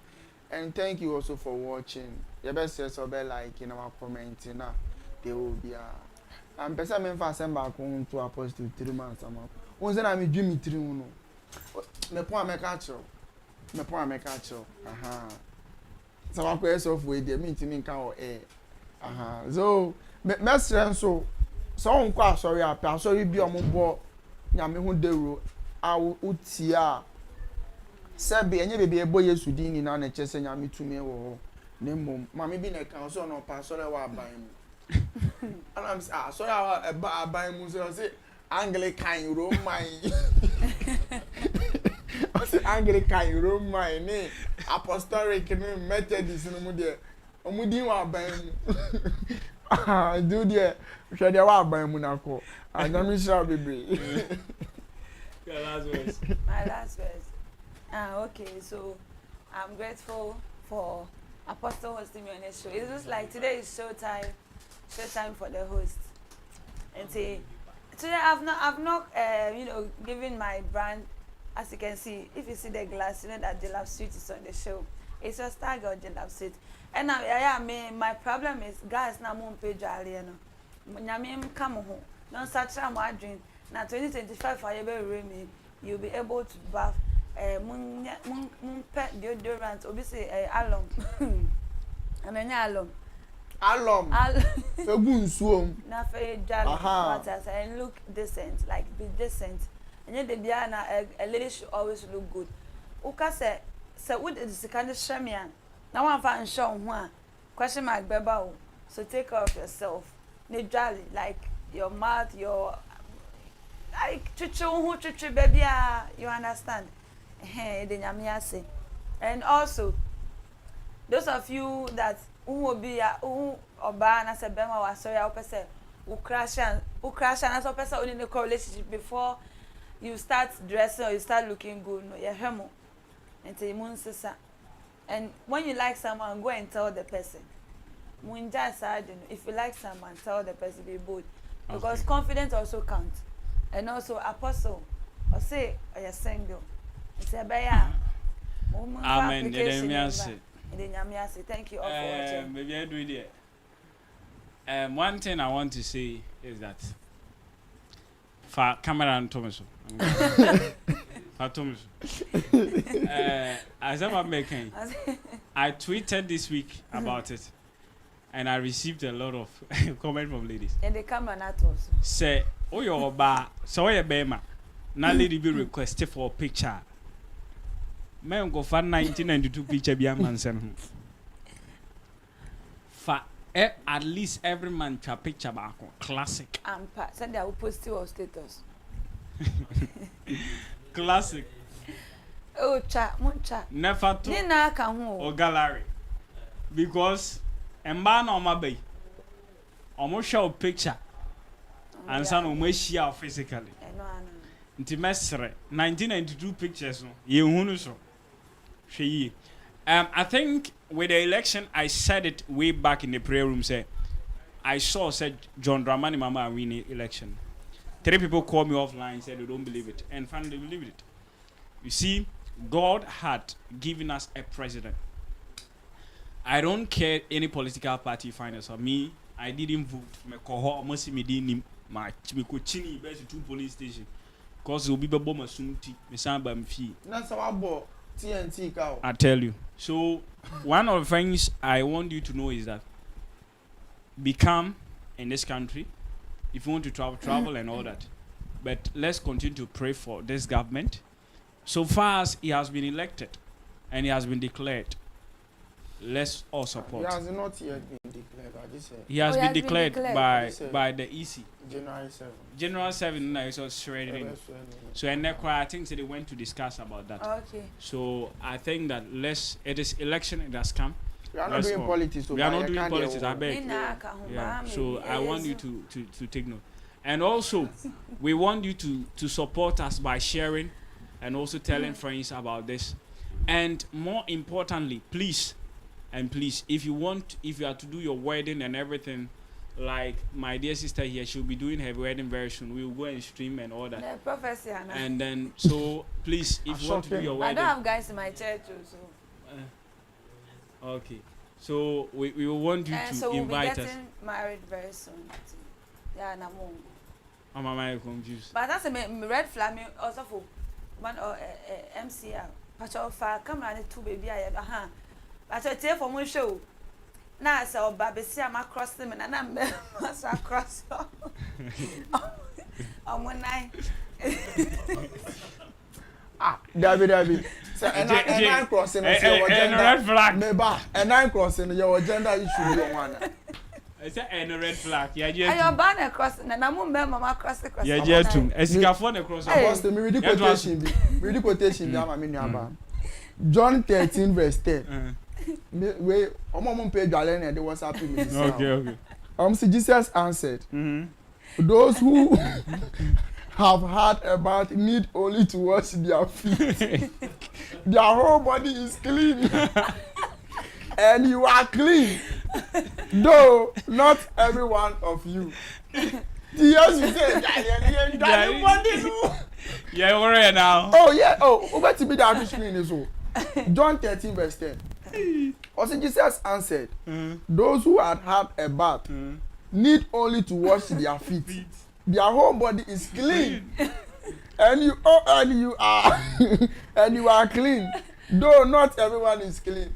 Speaker 3: And thank you also for watching. Your best say so be like in our comment na they will be person me fa send back to apostle 3 months am. Won say na me dwi mi 3 no. Me point make catch. Aha. So I go so for dey me ntimi kan o aha. So me so so nkwa sorry apa sorry bi ombo nyame hu dewro a utia sebe enye bebe ebo Yesu din ni na na chese nyame tumi wo ne mom mama bi na kan so no pa sorry wa aban mu and I'm sorry aban mu so say Anglican Roman I say Anglican Roman ni apostolic ni Methodist no mu de omudin wa aban mu do there share there wa aban mu na ko anyame shall be
Speaker 1: your last words.
Speaker 2: My last words. Okay, so I'm grateful for Apostle hosting me on this show. It's just like today is show time for the host. And say today I've not given my brand. As you can see, if you see the glass, you know that J-Lab Suite is on the show. It's your star girl J-Lab Suite. And now, my problem is guys now mon page alieno. Nyame come home. Don't search my dream. Now 2025 for you you'll be able to bath mun pet deodorant obviously alum. And then
Speaker 3: alum. Fegun suom.
Speaker 2: Na fe jalo matters and look decent, like be decent. And yet the biana a lady should always look good. Uka say what is the kind of shamian? Now I'm fine show one. Question mark beba. So take care of yourself. Nejali, like your mouth, your like chuchu baby, you understand? And also those of you that who will be oba na se bema wa sorry I person who crash and as a person in the relationship before you start dressing or you start looking good no you hemo until you and when you like someone go and tell the person if you like someone tell the person be bold because confidence also counts. And also apostle or say you're single it's a bear amen. Thank you all for watching.
Speaker 1: Maybe I do it. One thing I want to say is that for camera and Thomas for Thomas as I'm making I tweeted this week about it and I received a lot of comment from ladies
Speaker 2: and the camera not also
Speaker 1: say oh your ba so your bema na lady be requested for a picture men go for 1992 picture be a man send for at least every man to picture back classic
Speaker 2: send I will post your status
Speaker 1: classic
Speaker 2: oh muncha
Speaker 1: never to
Speaker 2: nina kan ho
Speaker 1: or gallery because emba na oma be omo show picture and son omo share physically Nti mesre 1992 pictures no. Ye hunu so. Hwe I think with the election, I said it way back in the prayer room. Say, I said John Dramani Mama win the election. 3 people called me offline, said they don't believe it, and finally they believed it. You see, God had given us a president. I don't care any political party you find us. Me, I didn't vote. Me cohort almost me didn't my me coachini best 2 police station. Cause will be bomb assumpti. Me samba me fee.
Speaker 3: That's our boy. TNT cow.
Speaker 1: I tell you. So one of the things I want you to know is that become in this country. If you want to travel and all that. But let's continue to pray for this government. So far as he has been elected and he has been declared, let's all support.
Speaker 3: He has not yet been declared. I just said.
Speaker 1: He has been declared by the EC.
Speaker 3: January 7th.
Speaker 1: January 7th, no, it's all shredding. So and I think they went to discuss about that.
Speaker 2: Okay.
Speaker 1: So I think that it is election, it has come.
Speaker 3: We are not doing politics.
Speaker 1: We are not doing politics, I beg. Yeah. So I want you to take note. And also, we want you to support us by sharing and also telling friends about this. And more importantly, please, if you are to do your wedding and everything, like my dear sister here, she'll be doing her wedding very soon. We will go and stream and all that.
Speaker 2: The prophecy,
Speaker 1: and then, so please, if you want to do your wedding,
Speaker 2: I don't have guys in my church also.
Speaker 1: Okay, so we will want you to invite us.
Speaker 2: So we'll be getting married very soon. Yeah, no more.
Speaker 1: I'm confused.
Speaker 2: But that's a red flag also for one or MCR. But of come around 2 baby. But I tell for my show. Now I saw baby see I'm across them and I'm across. On one night.
Speaker 3: David. So and I'm crossing your agenda.
Speaker 1: Red flag.
Speaker 3: Neighbor, and I'm crossing your agenda issue you want.
Speaker 1: I said a red flag. Yeah,
Speaker 2: I am banner crossing and I'm mama cross the cross.
Speaker 1: Yeah, yeah, too. Escafon across.
Speaker 3: Apostle, me read the quotation. John 13 verse 10. We mom pay Galen and they was happy with this.
Speaker 1: Okay.
Speaker 3: So Jesus answered, those who have had a bath need only to wash their feet. Their whole body is clean. And you are clean. Though not every one of you. Yes, you say,
Speaker 1: yeah, alright now.
Speaker 3: Oh, yeah. Oh, over to be the screen is so. John 13, verse 10. Also, Jesus answered, those who had a bath need only to wash their feet. Their whole body is clean. And you are clean. Though not everyone is clean.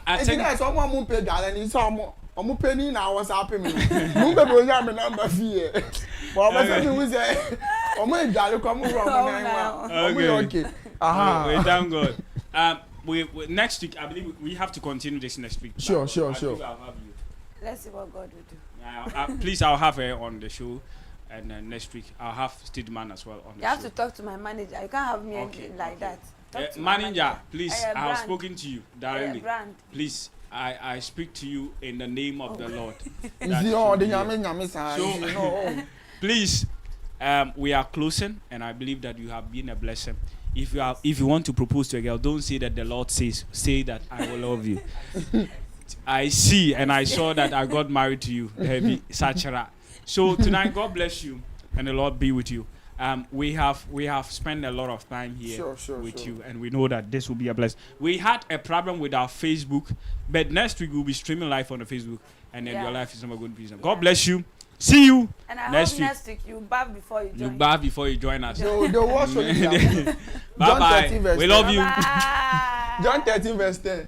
Speaker 3: I think someone who paid Galen is someone. I'm penny now was happy. Number number fear. Well, we say, oh my God, come over. Okay.
Speaker 1: We thank God. We next week, I believe we have to continue this next week.
Speaker 3: Sure.
Speaker 2: Let's see what God will do.
Speaker 1: Please, I'll have her on the show, and next week I'll have Steedman as well on the show.
Speaker 2: You have to talk to my manager. You can't have me like that.
Speaker 1: Manager, please, I have spoken to you directly.
Speaker 2: Brand.
Speaker 1: Please, I speak to you in the name of the Lord.
Speaker 3: So,
Speaker 1: please, we are closing, and I believe that you have been a blessing. If you want to propose to a girl, don't say that the Lord says. Say that I will love you. I see and I saw that I got married to you, Sachara. So tonight, God bless you, and the Lord be with you. We have spent a lot of time here with you, and we know that this will be a blessing. We had a problem with our Facebook, but next week we'll be streaming live on the Facebook, and then your life is never going to be the same. God bless you. See you.
Speaker 2: And I hope next week you bath before you join.
Speaker 1: You bath before you join us.
Speaker 3: The wash
Speaker 1: bye bye. We love you.
Speaker 3: John 13 verse 10.